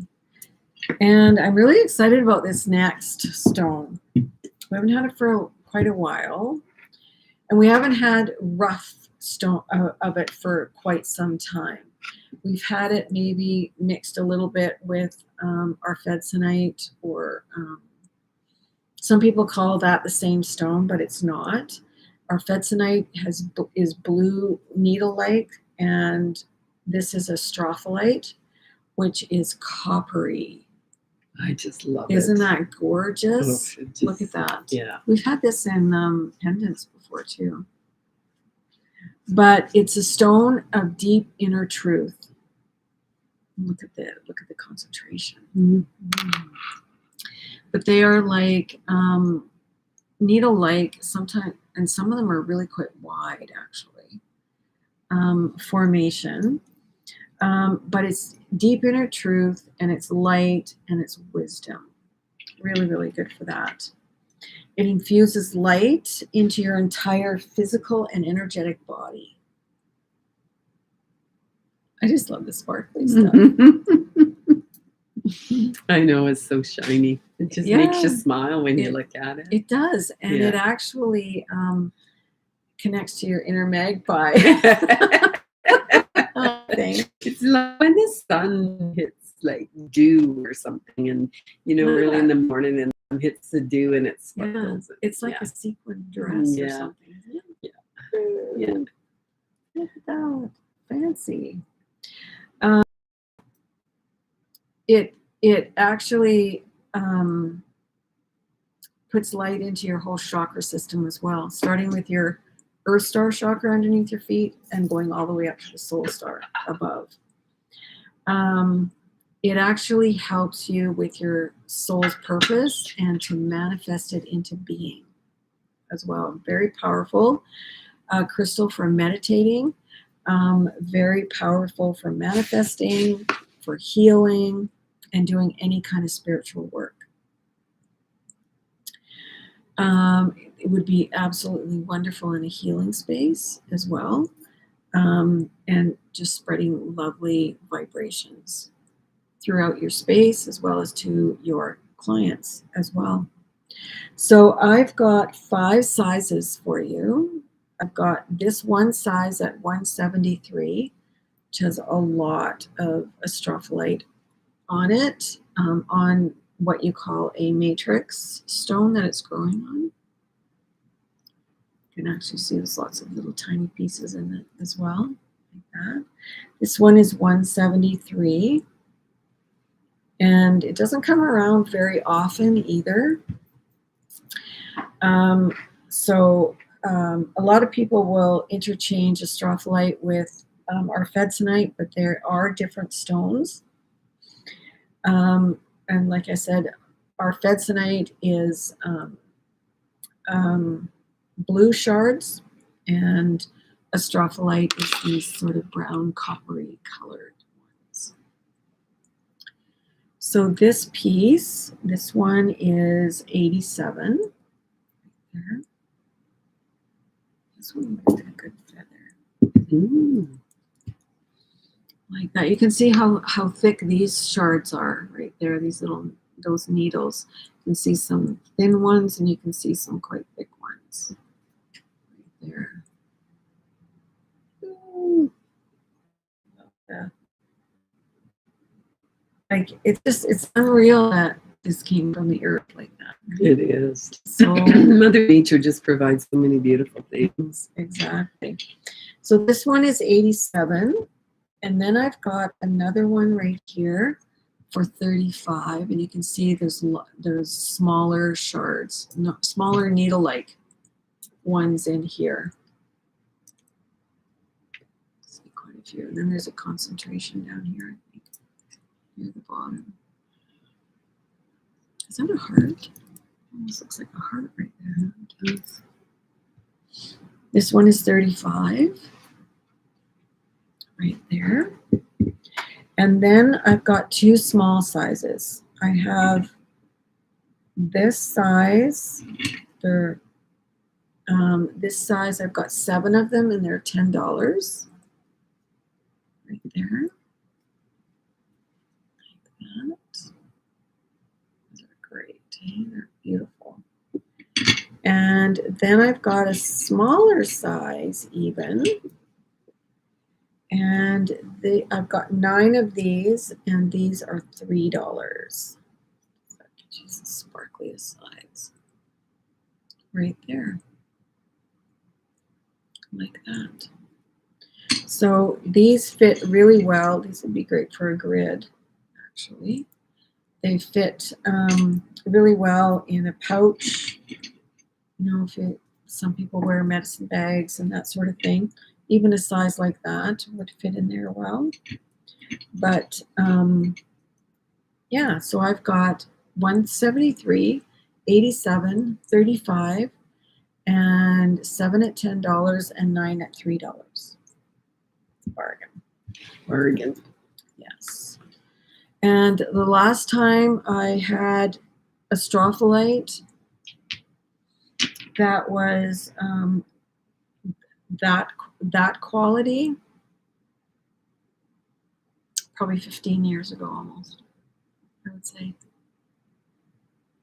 And I'm really excited about this next stone. We haven't had it for quite a while, and we haven't had rough stone of it for quite some time. We've had it maybe mixed a little bit with our Fedsinite, or some people call that the same stone, but it's not. Our Fedsinite is blue needle-like, and this is Astrophyllite, which is coppery. I just love it. Isn't that gorgeous? Look at that. Yeah. We've had this in pendants before too. But it's a stone of deep inner truth. Look at the concentration. Mm-hmm. But they are like needle-like sometimes, and some of them are really quite wide actually. Formation. But it's deep inner truth, and it's light, and it's wisdom. Really, really good for that. It infuses light into your entire physical and energetic body. I just love the sparkly stuff. I know, it's so shiny. It just makes you smile when you look at it. It does, and it actually connects to your inner magpie. It's like when the sun hits like dew or something, and early in the morning, and hits the dew and it sparkles. Yeah. It's like a sequin dress or something, isn't it? Yeah. Look at that. Fancy. It actually puts light into your whole chakra system as well, starting with your Earth Star chakra underneath your feet and going all the way up to the Soul Star above. It actually helps you with your soul's purpose and to manifest it into being as well. Very powerful crystal for meditating, very powerful for manifesting, for healing, and doing any kind of spiritual work. it would be absolutely wonderful in a healing space as well, and just spreading lovely vibrations throughout your space as well as to your clients as well. So I've got 5 sizes for you. I've got this one size at 173, which has a lot of astrophyllite on it, on what you call a matrix stone that it's growing on. You can actually see there's lots of little tiny pieces in it as well, like that. This one is 173, and it doesn't come around very often either. A lot of people will interchange astrophyllite with our fedsanite, but there are different stones. And like I said, our fedsanite is blue shards, and astrophyllite is these sort of brown coppery colored ones. So this piece, this one is 87. There. This one would have been a good feather. Ooh. Like that. You can see how thick these shards are right there, those needles. You can see some thin ones and you can see some quite thick ones. Right there. Ooh. Yeah. Like it's unreal that this came from the earth like that. It is. So Mother Nature just provides so many beautiful things. exactly. So this one is 87. And then I've got another one right here for 35. And you can see there's smaller shards, smaller needle-like ones in here. See quite a few. And then there's a concentration down here, I think, near the bottom. Is that a heart? Almost looks like a heart right there. This one is 35. Right there. And then I've got 2 small sizes. I have this size. This size, I've got 7 of them, and they're $10. Right there. Like that. Those are great. They're beautiful. And then I've got a smaller size even. And I've got 9 of these, and these are $3. That gives you the sparkliest size. Right there. Like that. So these fit really well. These would be great for a grid, actually. They fit really well in a pouch. You know, some people wear medicine bags and that sort of thing. Even a size like that would fit in there well. But yeah, so I've got 173, 87, 35, and 7 at $10 and 9 at $3. Bargain. Bargain. Yes. And the last time I had astrophyllite that was that quality, probably 15 years ago almost, I would say.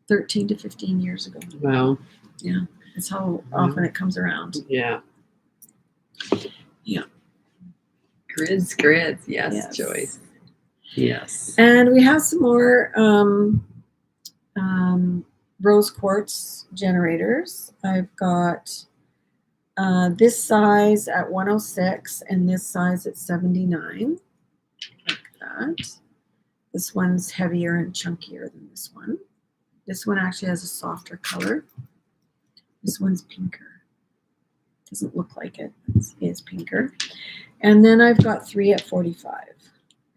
13 to 15 years ago. Wow. Yeah, that's how often it comes around. Yeah. Yeah. Grids. Yes, Joyce. Yes. And we have some more rose quartz generators. I've got this size at 106 and this size at 79, like that. This one's heavier and chunkier than this one. This one actually has a softer color. This one's pinker. Doesn't look like it, but it is pinker. And then I've got 3 at 45 right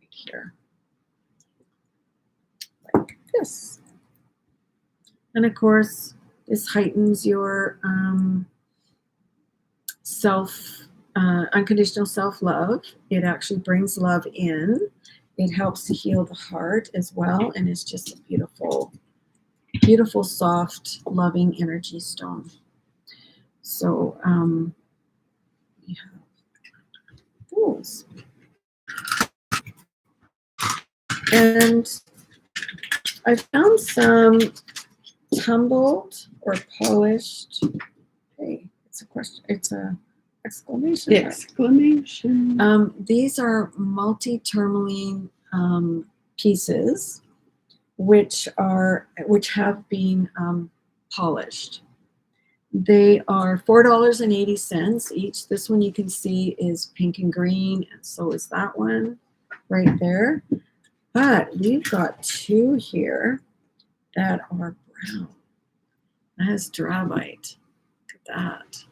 here, like this. And of course, this heightens your unconditional self-love. It actually brings love in. It helps to heal the heart as well, and it's just a beautiful, beautiful, soft, loving energy stone. So we have those. And I found some tumbled or polished. Hey, it's a question. It's a exclamation mark. Exclamation. These are multi-tourmaline pieces, which have been polished. They are $4.80 each. This one you can see is pink and green, and so is that one right there. But we've got two here that are brown. That has dravite. Look at that.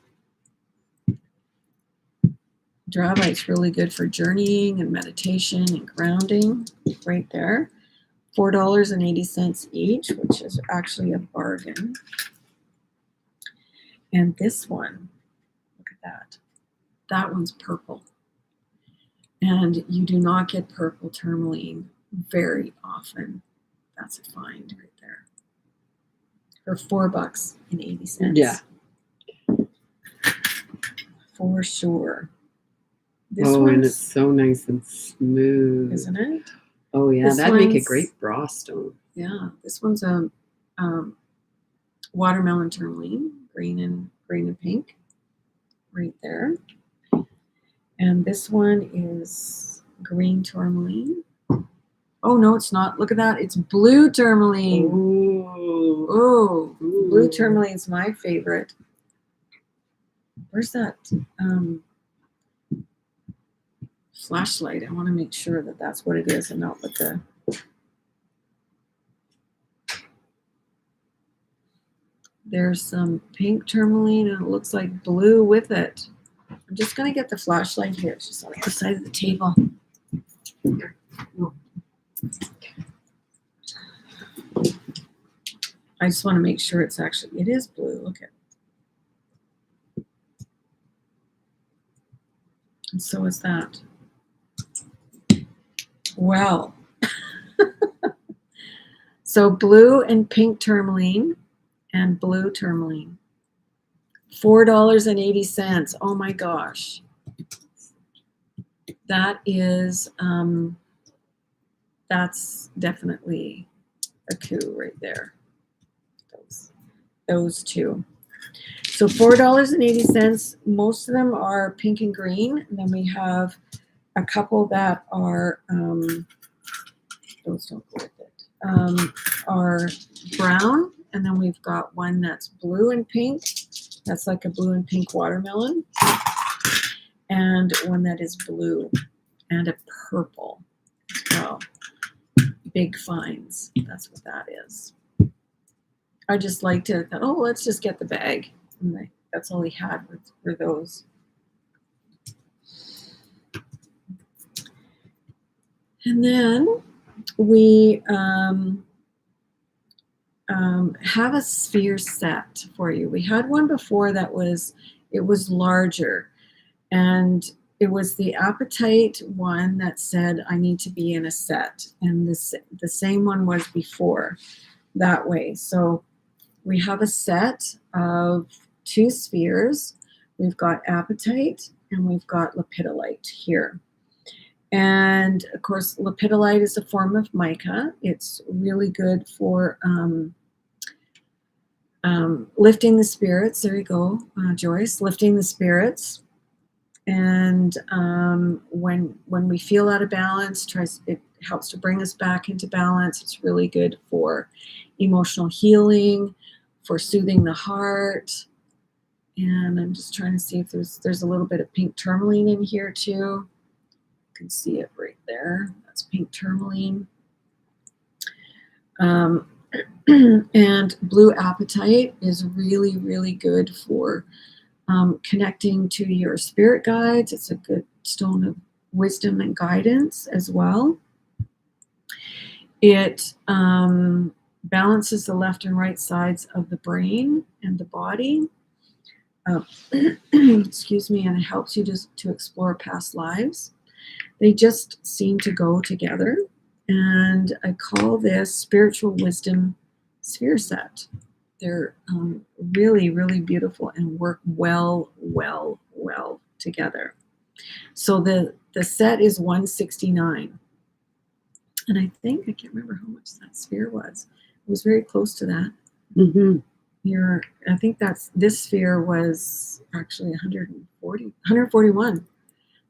Dravite's really good for journeying and meditation and grounding right there. $4.80 each, which is actually a bargain. And this one, look at that. That one's purple. And you do not get purple tourmaline very often. That's a find right there. For $4.80. Yeah. For sure. This and one's, it's so nice and smooth. isn't it? Oh yeah, This that'd make a one's- great bra stone. Yeah. This one's a watermelon tourmaline, green and pink, right there. And this one is green tourmaline. Oh no, it's not. Look at that. It's blue tourmaline. Ooh. Oh, blue Ooh. tourmaline is my favorite. Where's that flashlight? I want to make sure that that's what it is and not what the... There's some pink tourmaline and it looks like blue with it. I'm just going to get the flashlight here. It's just on the other side of the table. Here. I just want to make sure it's actually, it is blue. Look at it. And so is that. Well, so blue and pink tourmaline and blue tourmaline. $4.80. Oh my gosh. That is, that's definitely a coup right there. Those two. So $4.80. Most of them are pink and green. And then we have a couple that are, those don't go with it, are brown. And then we've got one that's blue and pink. That's like a blue and pink watermelon. And one that is blue and a purple as well. Big finds. That's what that is. I just liked it. Oh, let's just get the bag. And that's all he had were those. And then we have a sphere set for you. We had one before that was larger, and it was the Appetite one that said I need to be in a set, and the same one was before that way. So we have a set of 2 spheres. We've got Appetite and we've got Lepidolite here. And of course, Lepidolite is a form of mica. It's really good for lifting the spirits. There you go, Joyce, lifting the spirits. And when we feel out of balance, it helps to bring us back into balance. It's really good for emotional healing, for soothing the heart. And I'm just trying to see if there's a little bit of pink tourmaline in here too. You can see it right there. That's pink tourmaline. And blue Appetite is really, really good for connecting to your spirit guides. It's a good stone of wisdom and guidance as well. It balances the left and right sides of the brain and the body. Excuse me, and it helps you to explore past lives. They just seem to go together. And I call this Spiritual Wisdom Sphere Set. They're really, really beautiful and work well together. So the set is $169. And I think, I can't remember how much that sphere was. It was very close to that. Mm-hmm. I think this sphere was actually 141.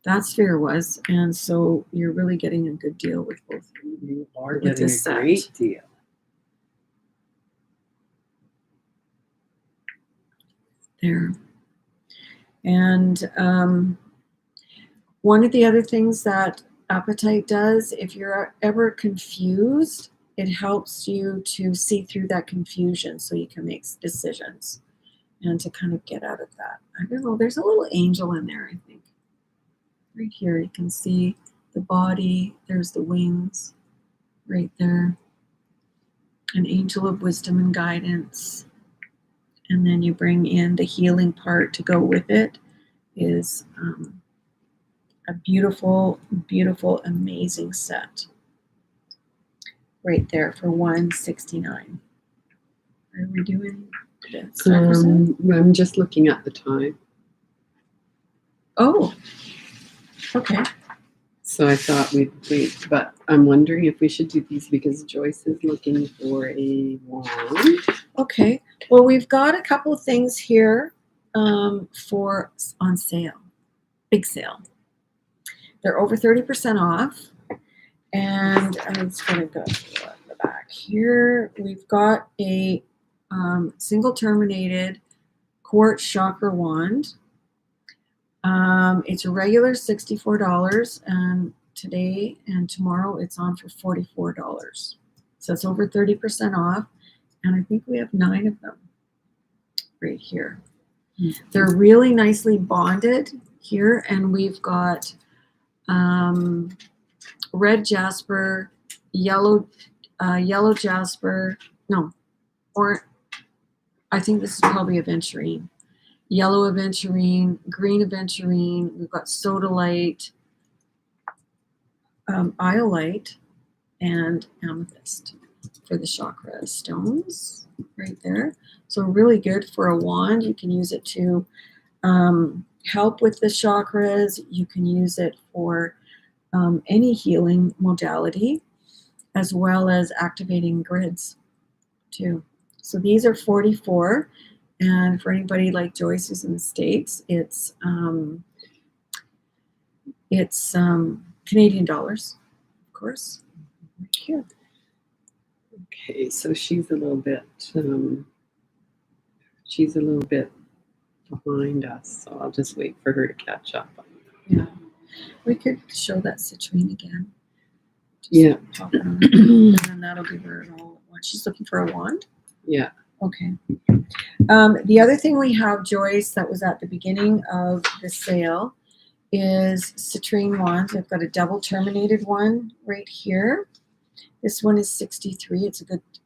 That sphere was. And so you're really getting a good deal with both. You are With getting a this set. great deal. There. And one of the other things that Apatite does, if you're ever confused, it helps you to see through that confusion so you can make decisions and to kind of get out of that. I don't know, there's a little angel in there, I think. Right here, you can see the body, there's the wings right there. An angel of wisdom and guidance. And then you bring in the healing part to go with it is a beautiful, beautiful, amazing set right there for $169. Are we doing this? I'm just looking at the time. Oh, okay. So I thought we'd wait, but I'm wondering if we should do these because Joyce is looking for a wand. Okay. Well, we've got a couple of things here for on sale, big sale. They're over 30% off. And I'm just going to go to the back here. We've got a single terminated quartz chakra wand. It's a regular $64, and today and tomorrow it's on for $44. So it's over 30% off, and I think we have 9 of them right here. Mm-hmm. They're really nicely bonded here, and we've got red jasper, yellow jasper, or I think this is probably aventurine. Yellow aventurine, green aventurine, we've got sodalite, iolite, and amethyst for the chakra stones right there. So really good for a wand. You can use it to help with the chakras. You can use it for any healing modality, as well as activating grids too. So these are $44, and for anybody like Joyce who's in the States, it's Canadian dollars, of course. Right here. Okay, so she's a little bit behind us, so I'll just wait for her to catch up. Yeah, we could show that citrine again. Just yeah, pop it on, and then that'll give her it all at once. She's looking for a wand. Yeah. Okay. The other thing we have, Joyce, that was at the beginning of the sale is citrine wands. I've got a double terminated one right here. This one is 63.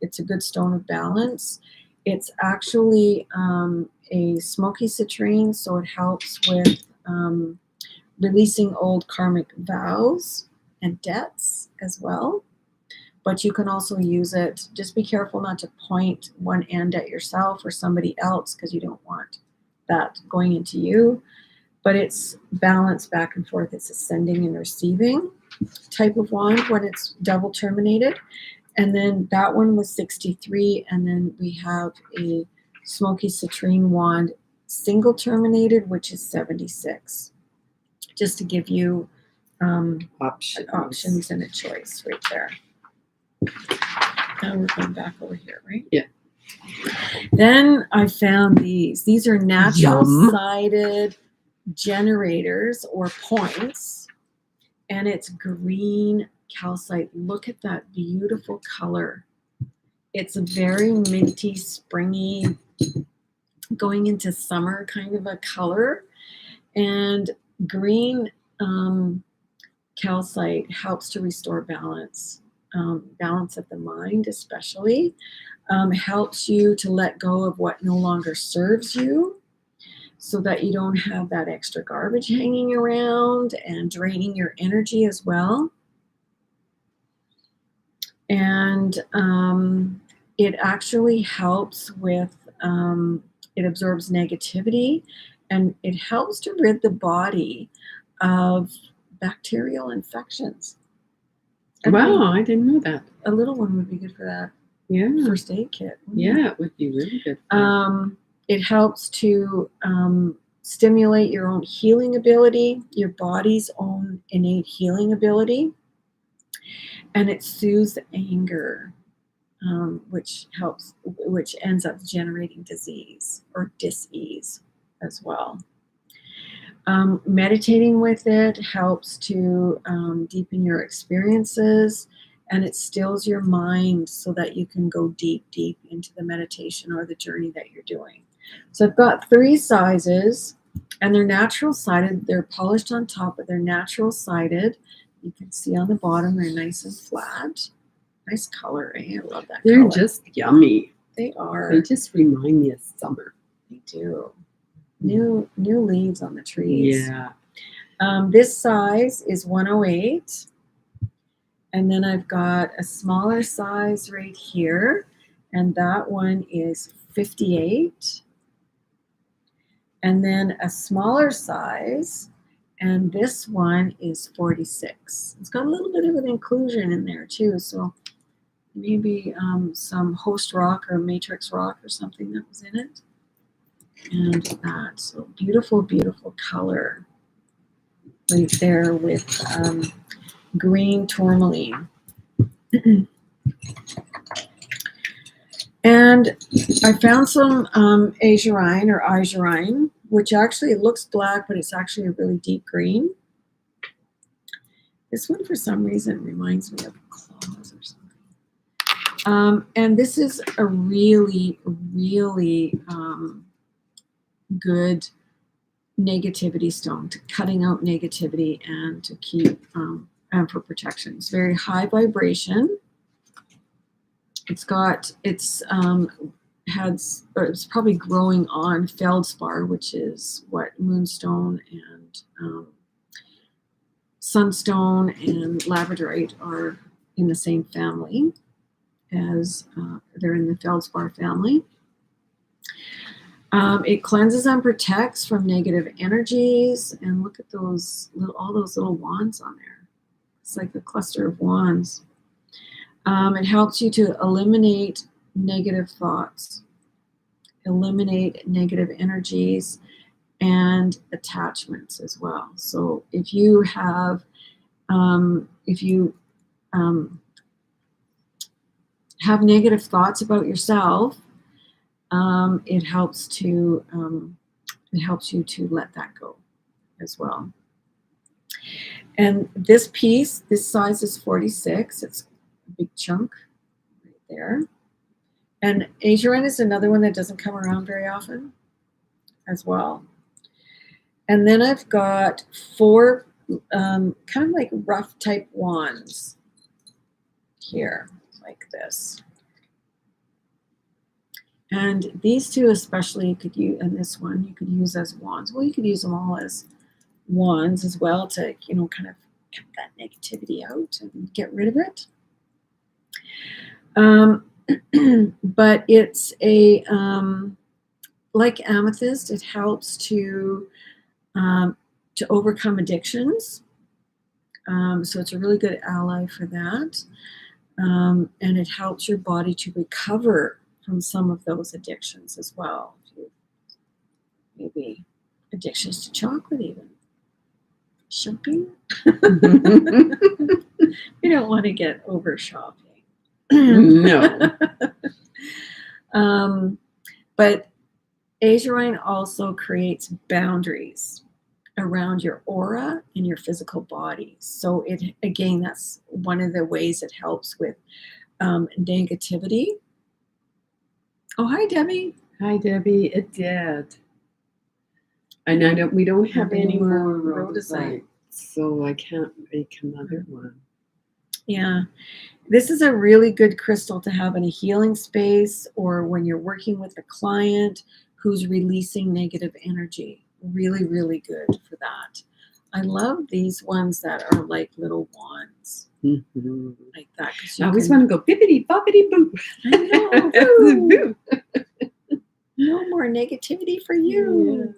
It's a good stone of balance. It's actually a smoky citrine, so it helps with releasing old karmic vows and debts as well. But you can also use it. Just be careful not to point one end at yourself or somebody else, because you don't want that going into you. But it's balanced back and forth. It's ascending and receiving type of wand when it's double terminated. And then that one was 63. And then we have a smoky citrine wand single terminated, which is 76. Just to give you options and a choice right there. Now we're going back over here, right? Yeah. Then I found these. These are natural sided generators or points, and it's green calcite. Look at that beautiful color. It's a very minty, springy, going into summer kind of a color. And green calcite helps to restore balance. Balance of the mind especially, helps you to let go of what no longer serves you, so that you don't have that extra garbage hanging around and draining your energy as well. And it actually helps with, it absorbs negativity, and it helps to rid the body of bacterial infections. I Wow, think I didn't know that. a little one would be good for that Yeah. first aid kit. wouldn't it? Yeah, it would be really good. It helps to stimulate your own healing ability, your body's own innate healing ability, and it soothes anger, which ends up generating disease or dis-ease as well. Meditating with it helps to deepen your experiences, and it stills your mind so that you can go deep into the meditation or the journey that you're doing. So I've got 3 sizes, and they're natural sided. They're polished on top, but they're natural sided. You can see on the bottom they're nice and flat. Nice color, eh? I love that They're color. just yummy. They are. They just remind me of summer. They do. New leaves on the trees. Yeah. This size is 108. And then I've got a smaller size right here. And that one is 58. And then a smaller size. And this one is 46. It's got a little bit of an inclusion in there too. So maybe some host rock or matrix rock or something that was in it. And that, so beautiful, beautiful color right there with green tourmaline. And I found some azurine or azurine, which actually it looks black, but it's actually a really deep green. This one, for some reason, reminds me of claws or something. And this is a really, really good negativity stone, to cutting out negativity and to keep and for protection. It's very high vibration. It's probably growing on feldspar, which is what Moonstone and Sunstone and Labradorite are in the same family, as they're in the feldspar family. It cleanses and protects from negative energies. And look at all those little wands on there. It's like a cluster of wands. It helps you to eliminate negative thoughts, eliminate negative energies, and attachments as well. So if you have negative thoughts about yourself, it helps you to let that go as well. And this size is 46. It's a big chunk right there. And azurine is another one that doesn't come around very often as well. And then I've got 4 kind of like rough type wands here, like this. And these 2 especially you could use, and this one you could use as wands. Well, you could use them all as wands as well to, kind of cut that negativity out and get rid of it. But it's like amethyst, it helps to overcome addictions. So it's a really good ally for that. And it helps your body to recover from some of those addictions as well. Maybe addictions to chocolate, even shopping. You don't want to get over shopping. No. But azurine also creates boundaries around your aura and your physical body. So that's one of the ways it helps with negativity. Oh, hi, Debbie. Hi, Debbie. It did. And we don't have any more rhodozite, so I can't make another one. Yeah. This is a really good crystal to have in a healing space, or when you're working with a client who's releasing negative energy. Really, really good for that. I love these ones that are like little wands. Mhm. like that. 'Cause I you always can- want to go bippity boppity boo. I know. Boo. No more negativity for you.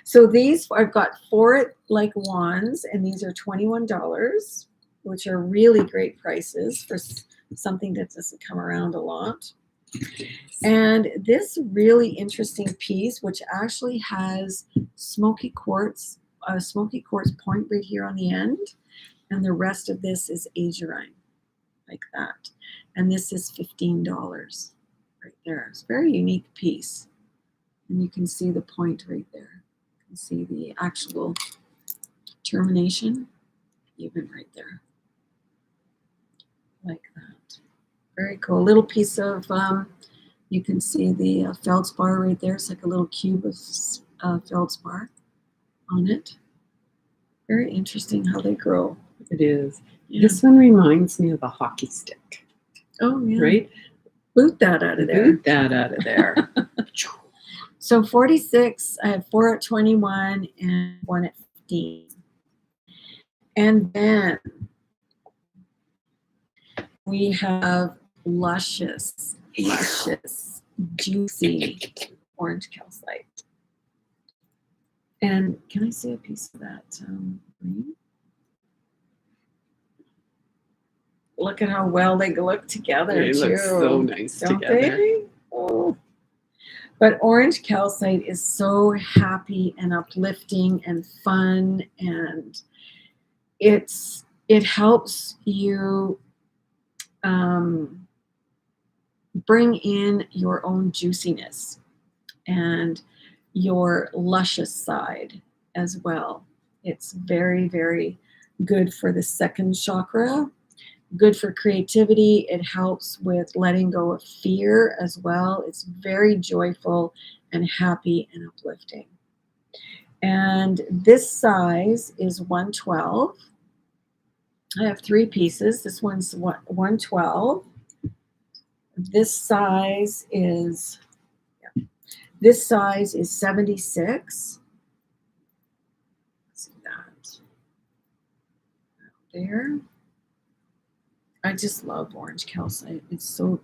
So these, I've got 4 like wands, and these are $21, which are really great prices for something that doesn't come around a lot. And this really interesting piece, which actually has smoky quartz, a smoky quartz point right here on the end, and the rest of this is azurine, like that. And this is $15 right there. It's a very unique piece. And you can see the point right there. You can see the actual termination, even right there. Like that. Very cool. Little piece of, you can see the feldspar right there. It's like a little cube of feldspar on it. Very interesting how they grow. It is. Yeah. This one reminds me of a hockey stick, Oh, yeah. right? Boot that out of there. Boot that out of there. So 46, I have 4 at 21 and 1 at 15. And then we have luscious, juicy orange calcite. And can I see a piece of that green? Look at how well they look together, They too. look so nice Don't together. they? Oh. But orange calcite is so happy and uplifting and fun, and it helps you bring in your own juiciness and your luscious side as well. It's very, very good for the second chakra, good for creativity. It helps with letting go of fear as well. It's very joyful and happy and uplifting. And this size is 112. I have 3 pieces. This one's 112. This size is 76. See that there. I just love orange calcite. It's so,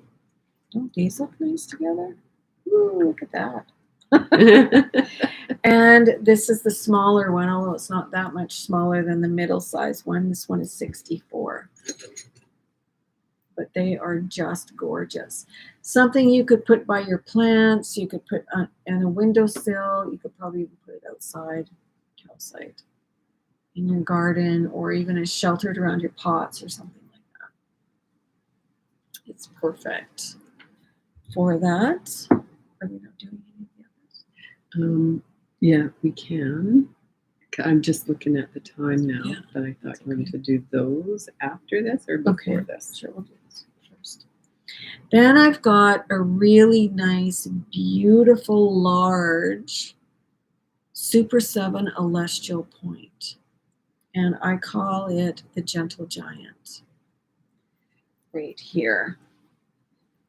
don't these look nice together? Ooh, look at that. And this is the smaller one, although it's not that much smaller than the middle size one. This one is 64. But they are just gorgeous. Something you could put by your plants. You could put on a windowsill. You could probably even put it outside, calcite, in your garden, or even as sheltered around your pots or something like that. It's perfect for that. Are we not doing any of the others? Yeah, we can. I'm just looking at the time now, Yeah, but I thought that's we were okay. to do those after this or before this. Sure, we'll do this first. Then I've got a really nice, beautiful, large Super 7 Celestial Point. And I call it the Gentle Giant. Right here.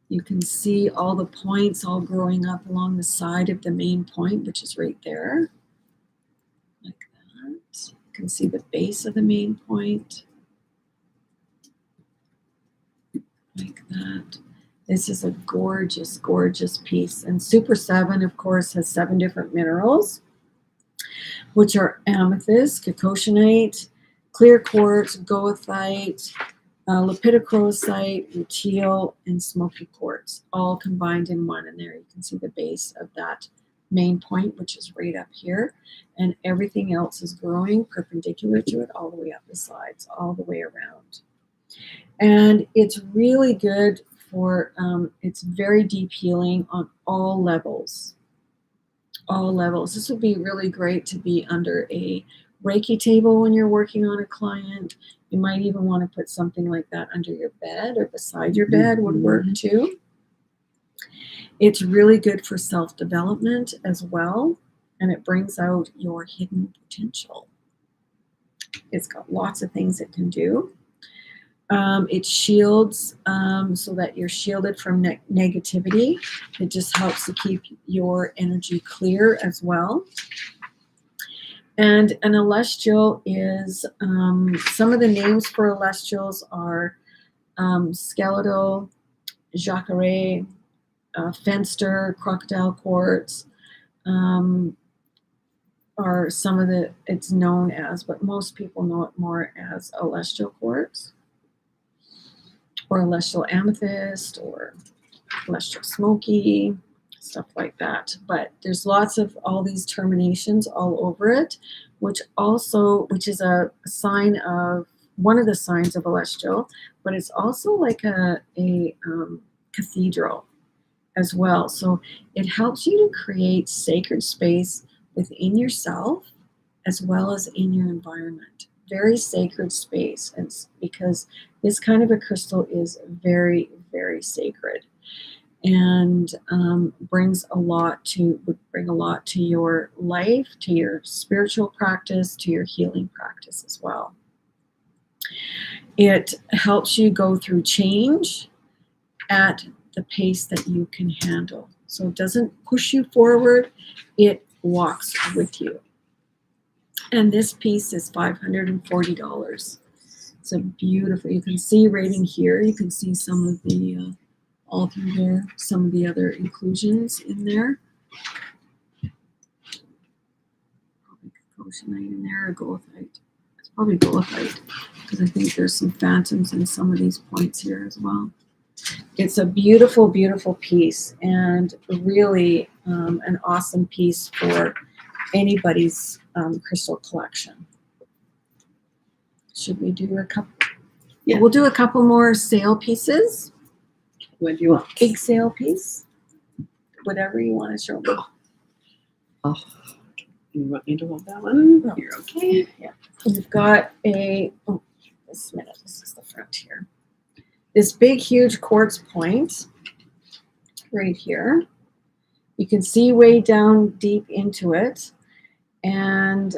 You can see all the points all growing up along the side of the main point, which is right there. Like that. You can see the base of the main point. Like that. This is a gorgeous, gorgeous piece. And Super 7, of course, has 7 different minerals, which are amethyst, cocosonite, clear quartz, goethite, lepidocrosite, rutile, and smoky quartz, all combined in one. And there you can see the base of that main point, which is right up here. And everything else is growing perpendicular to it all the way up the sides, all the way around. And it's really good for, it's very deep healing on all levels. All levels. This would be really great to be under a Reiki table when you're working on a client. You might even want to put something like that under your bed or beside your bed would work too. It's really good for self-development as well, and it brings out your hidden potential. It's got lots of things it can do. It shields so that you're shielded from negativity. It just helps to keep your energy clear as well. And an celestial is, some of the names for celestials are skeletal, jacare, fenster, crocodile quartz, are some of the, it's known as, but most people know it more as celestial quartz, or celestial amethyst, or celestial smoky, stuff like that. But there's lots of all these terminations all over it, which is a sign of, one of the signs of celestial, but it's also like a cathedral as well. So it helps you to create sacred space within yourself as well as in your environment. Very sacred space, and because this kind of a crystal is very, very sacred, and would bring a lot to your life, to your spiritual practice, to your healing practice as well. It helps you go through change at the pace that you can handle. So it doesn't push you forward, it walks with you. And this piece is $540. It's a beautiful, you can see right in here, you can see some of the, all through there, some of the other inclusions in there. Probably Kyanite in there, or goethite. It's probably goethite, because I think there's some phantoms in some of these points here as well. It's a beautiful, beautiful piece, and really an awesome piece for anybody's crystal collection. Should we do a couple? Yeah. We'll do a couple more sale pieces. What do you want? Big sale piece. Whatever you want to show me. Oh, you want me to hold that one? No. You're okay. Yeah. We've got a, oh, this minute, this is the front here. This big, huge quartz point right here. You can see way down deep into it. And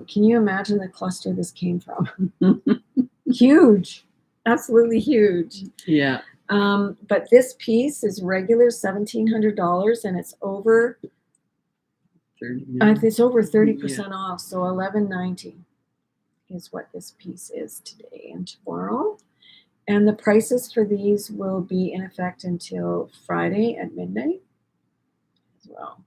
can you imagine the cluster this came from? Huge, absolutely huge. Yeah. But this piece is regular $1,700, and it's over 30. it's over 30% off. So $1,190 is what this piece is today and tomorrow. And the prices for these will be in effect until Friday at midnight as well.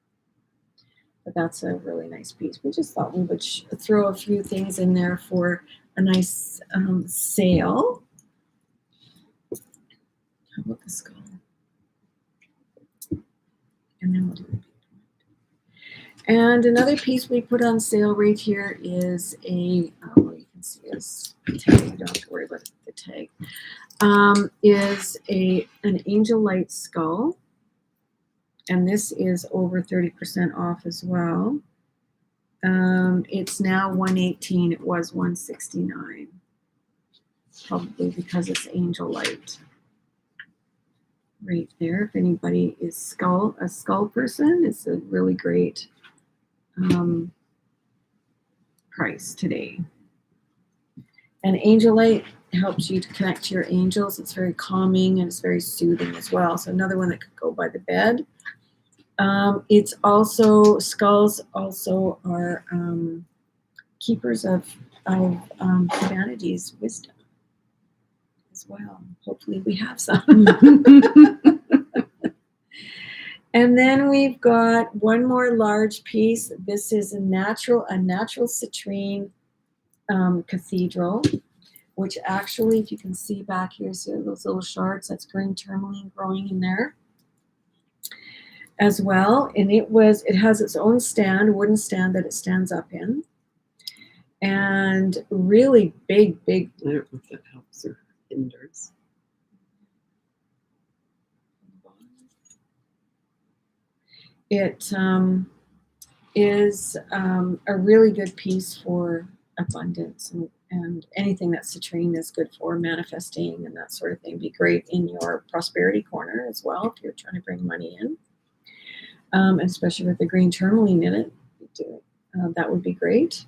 But that's a really nice piece. We just thought we would throw a few things in there for a nice sale. How about the skull? And then we'll do the big one. And another piece we put on sale right here is a, well, you can see this tag. You don't have to worry about the tag. Is an angel light skull. And this is over 30% off as well. It's now $118. It was $169. Probably because it's angel light. Right there. If anybody is a skull person, it's a really great price today. And angel light helps you to connect to your angels. It's very calming and it's very soothing as well. So another one that could go by the bed. It's also, skulls also are keepers of humanity's wisdom as well. Hopefully we have some. And then we've got one more large piece. This is a natural citrine cathedral, which actually, if you can see back here, so those little shards, that's green tourmaline growing in there as well. And it has its own stand, wooden stand that it stands up in. And really big. I don't know if that helps or hinders. It is a really good piece for abundance and anything that citrine is good for, manifesting and that sort of thing. Be great in your prosperity corner as well if you're trying to bring money in, especially with the green tourmaline in it. That would be great.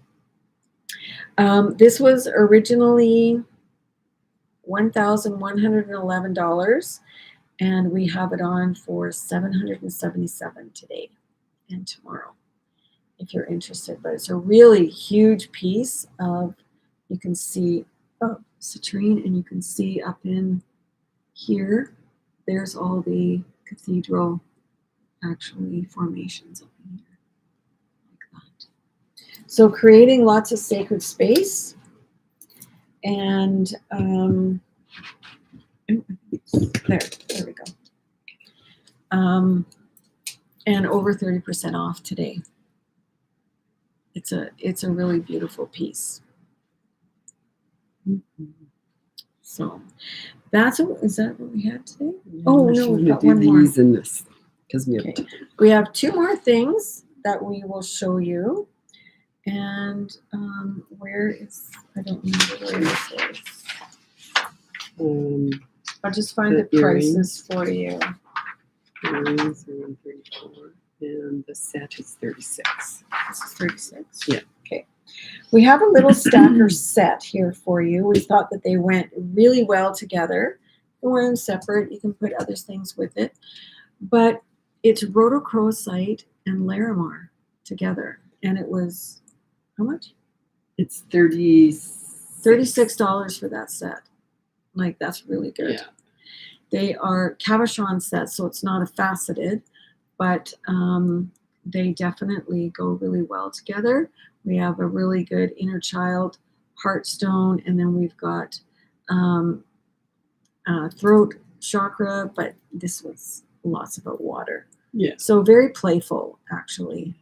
This was originally $1,111, and we have it on for $777 today and tomorrow. if you're interested. But it's a really huge piece of, you can see citrine, and you can see up in here, there's all the cathedral actually formations up in here, like that. So creating lots of sacred space, and there we go. And over 30% off today. It's a really beautiful piece. So is that what we had today? Oh no, we've got one more. In this, because we have two more things that we will show you. And where is, I don't remember where this is. I'll just find the prices for you. Earrings are 134, and the set is 36. This is 36? Yeah. Okay. We have a little stacker set here for you. We thought that they went really well together. You can wear them separate. You can put other things with it. But it's rhodochrosite and larimar together. And it was, how much? It's $36 for that set. Like, that's really good. Yeah. They are cabochon sets, so it's not a faceted, but they definitely go really well together. We have a really good inner child heartstone, and then we've got throat chakra, but this was lots about water. Yeah. So very playful, actually,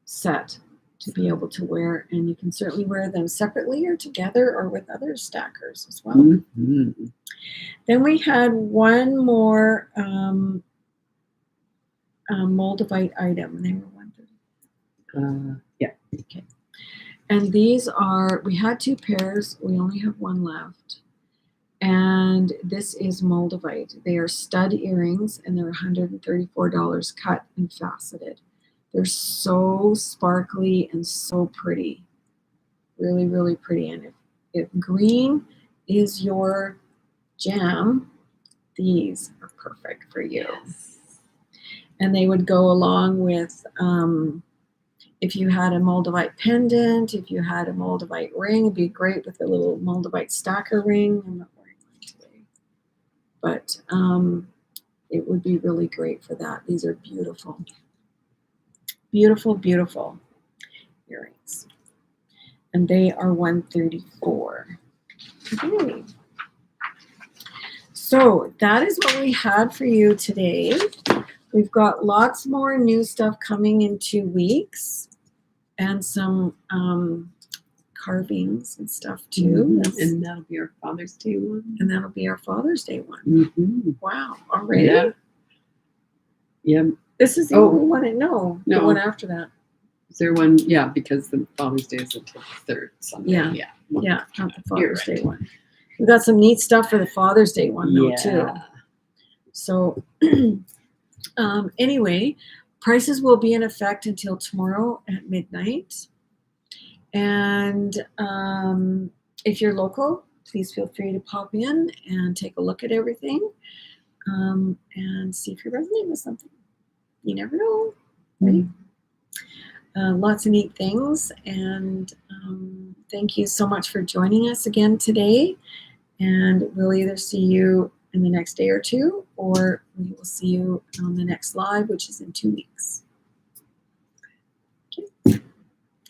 set to be able to wear, and you can certainly wear them separately or together or with other stackers as well. Mm-hmm. Then we had one more Moldavite item, and they were 130. Yeah. Okay. And these are, we had two pairs, we only have one left. And this is Moldavite. They are stud earrings, and they're $134 cut and faceted. They're so sparkly and so pretty. Really, really pretty. And if green is your jam, these are perfect for you. Yes. And they would go along with, if you had a Moldavite pendant, if you had a Moldavite ring, it'd be great with a little Moldavite stacker ring. I'm not wearing one today. But it would be really great for that. These are beautiful. Beautiful, beautiful earrings. And they are $134. Okay. So that is what we had for you today. We've got lots more new stuff coming in 2 weeks, and some carvings and stuff too. Mm-hmm. And that'll be our Father's Day one. And that'll be our Father's Day one. Mm-hmm. Wow, already? Yeah. Yeah. This is the only one. No, the one after that. Is there one? Yeah, because the Father's Day is until the 3rd Sunday. Yeah. Yeah. Yeah, not the Father's Day one. We've got some neat stuff for the Father's Day one though too. So anyway, prices will be in effect until tomorrow at midnight. And if you're local, please feel free to pop in and take a look at everything and see if you resonate with something. You never know, right? Lots of neat things. And thank you so much for joining us again today. And we'll either see you in the next day or two, or we will see you on the next live, which is in 2 weeks. Okay.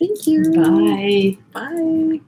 Thank you. Bye. Bye.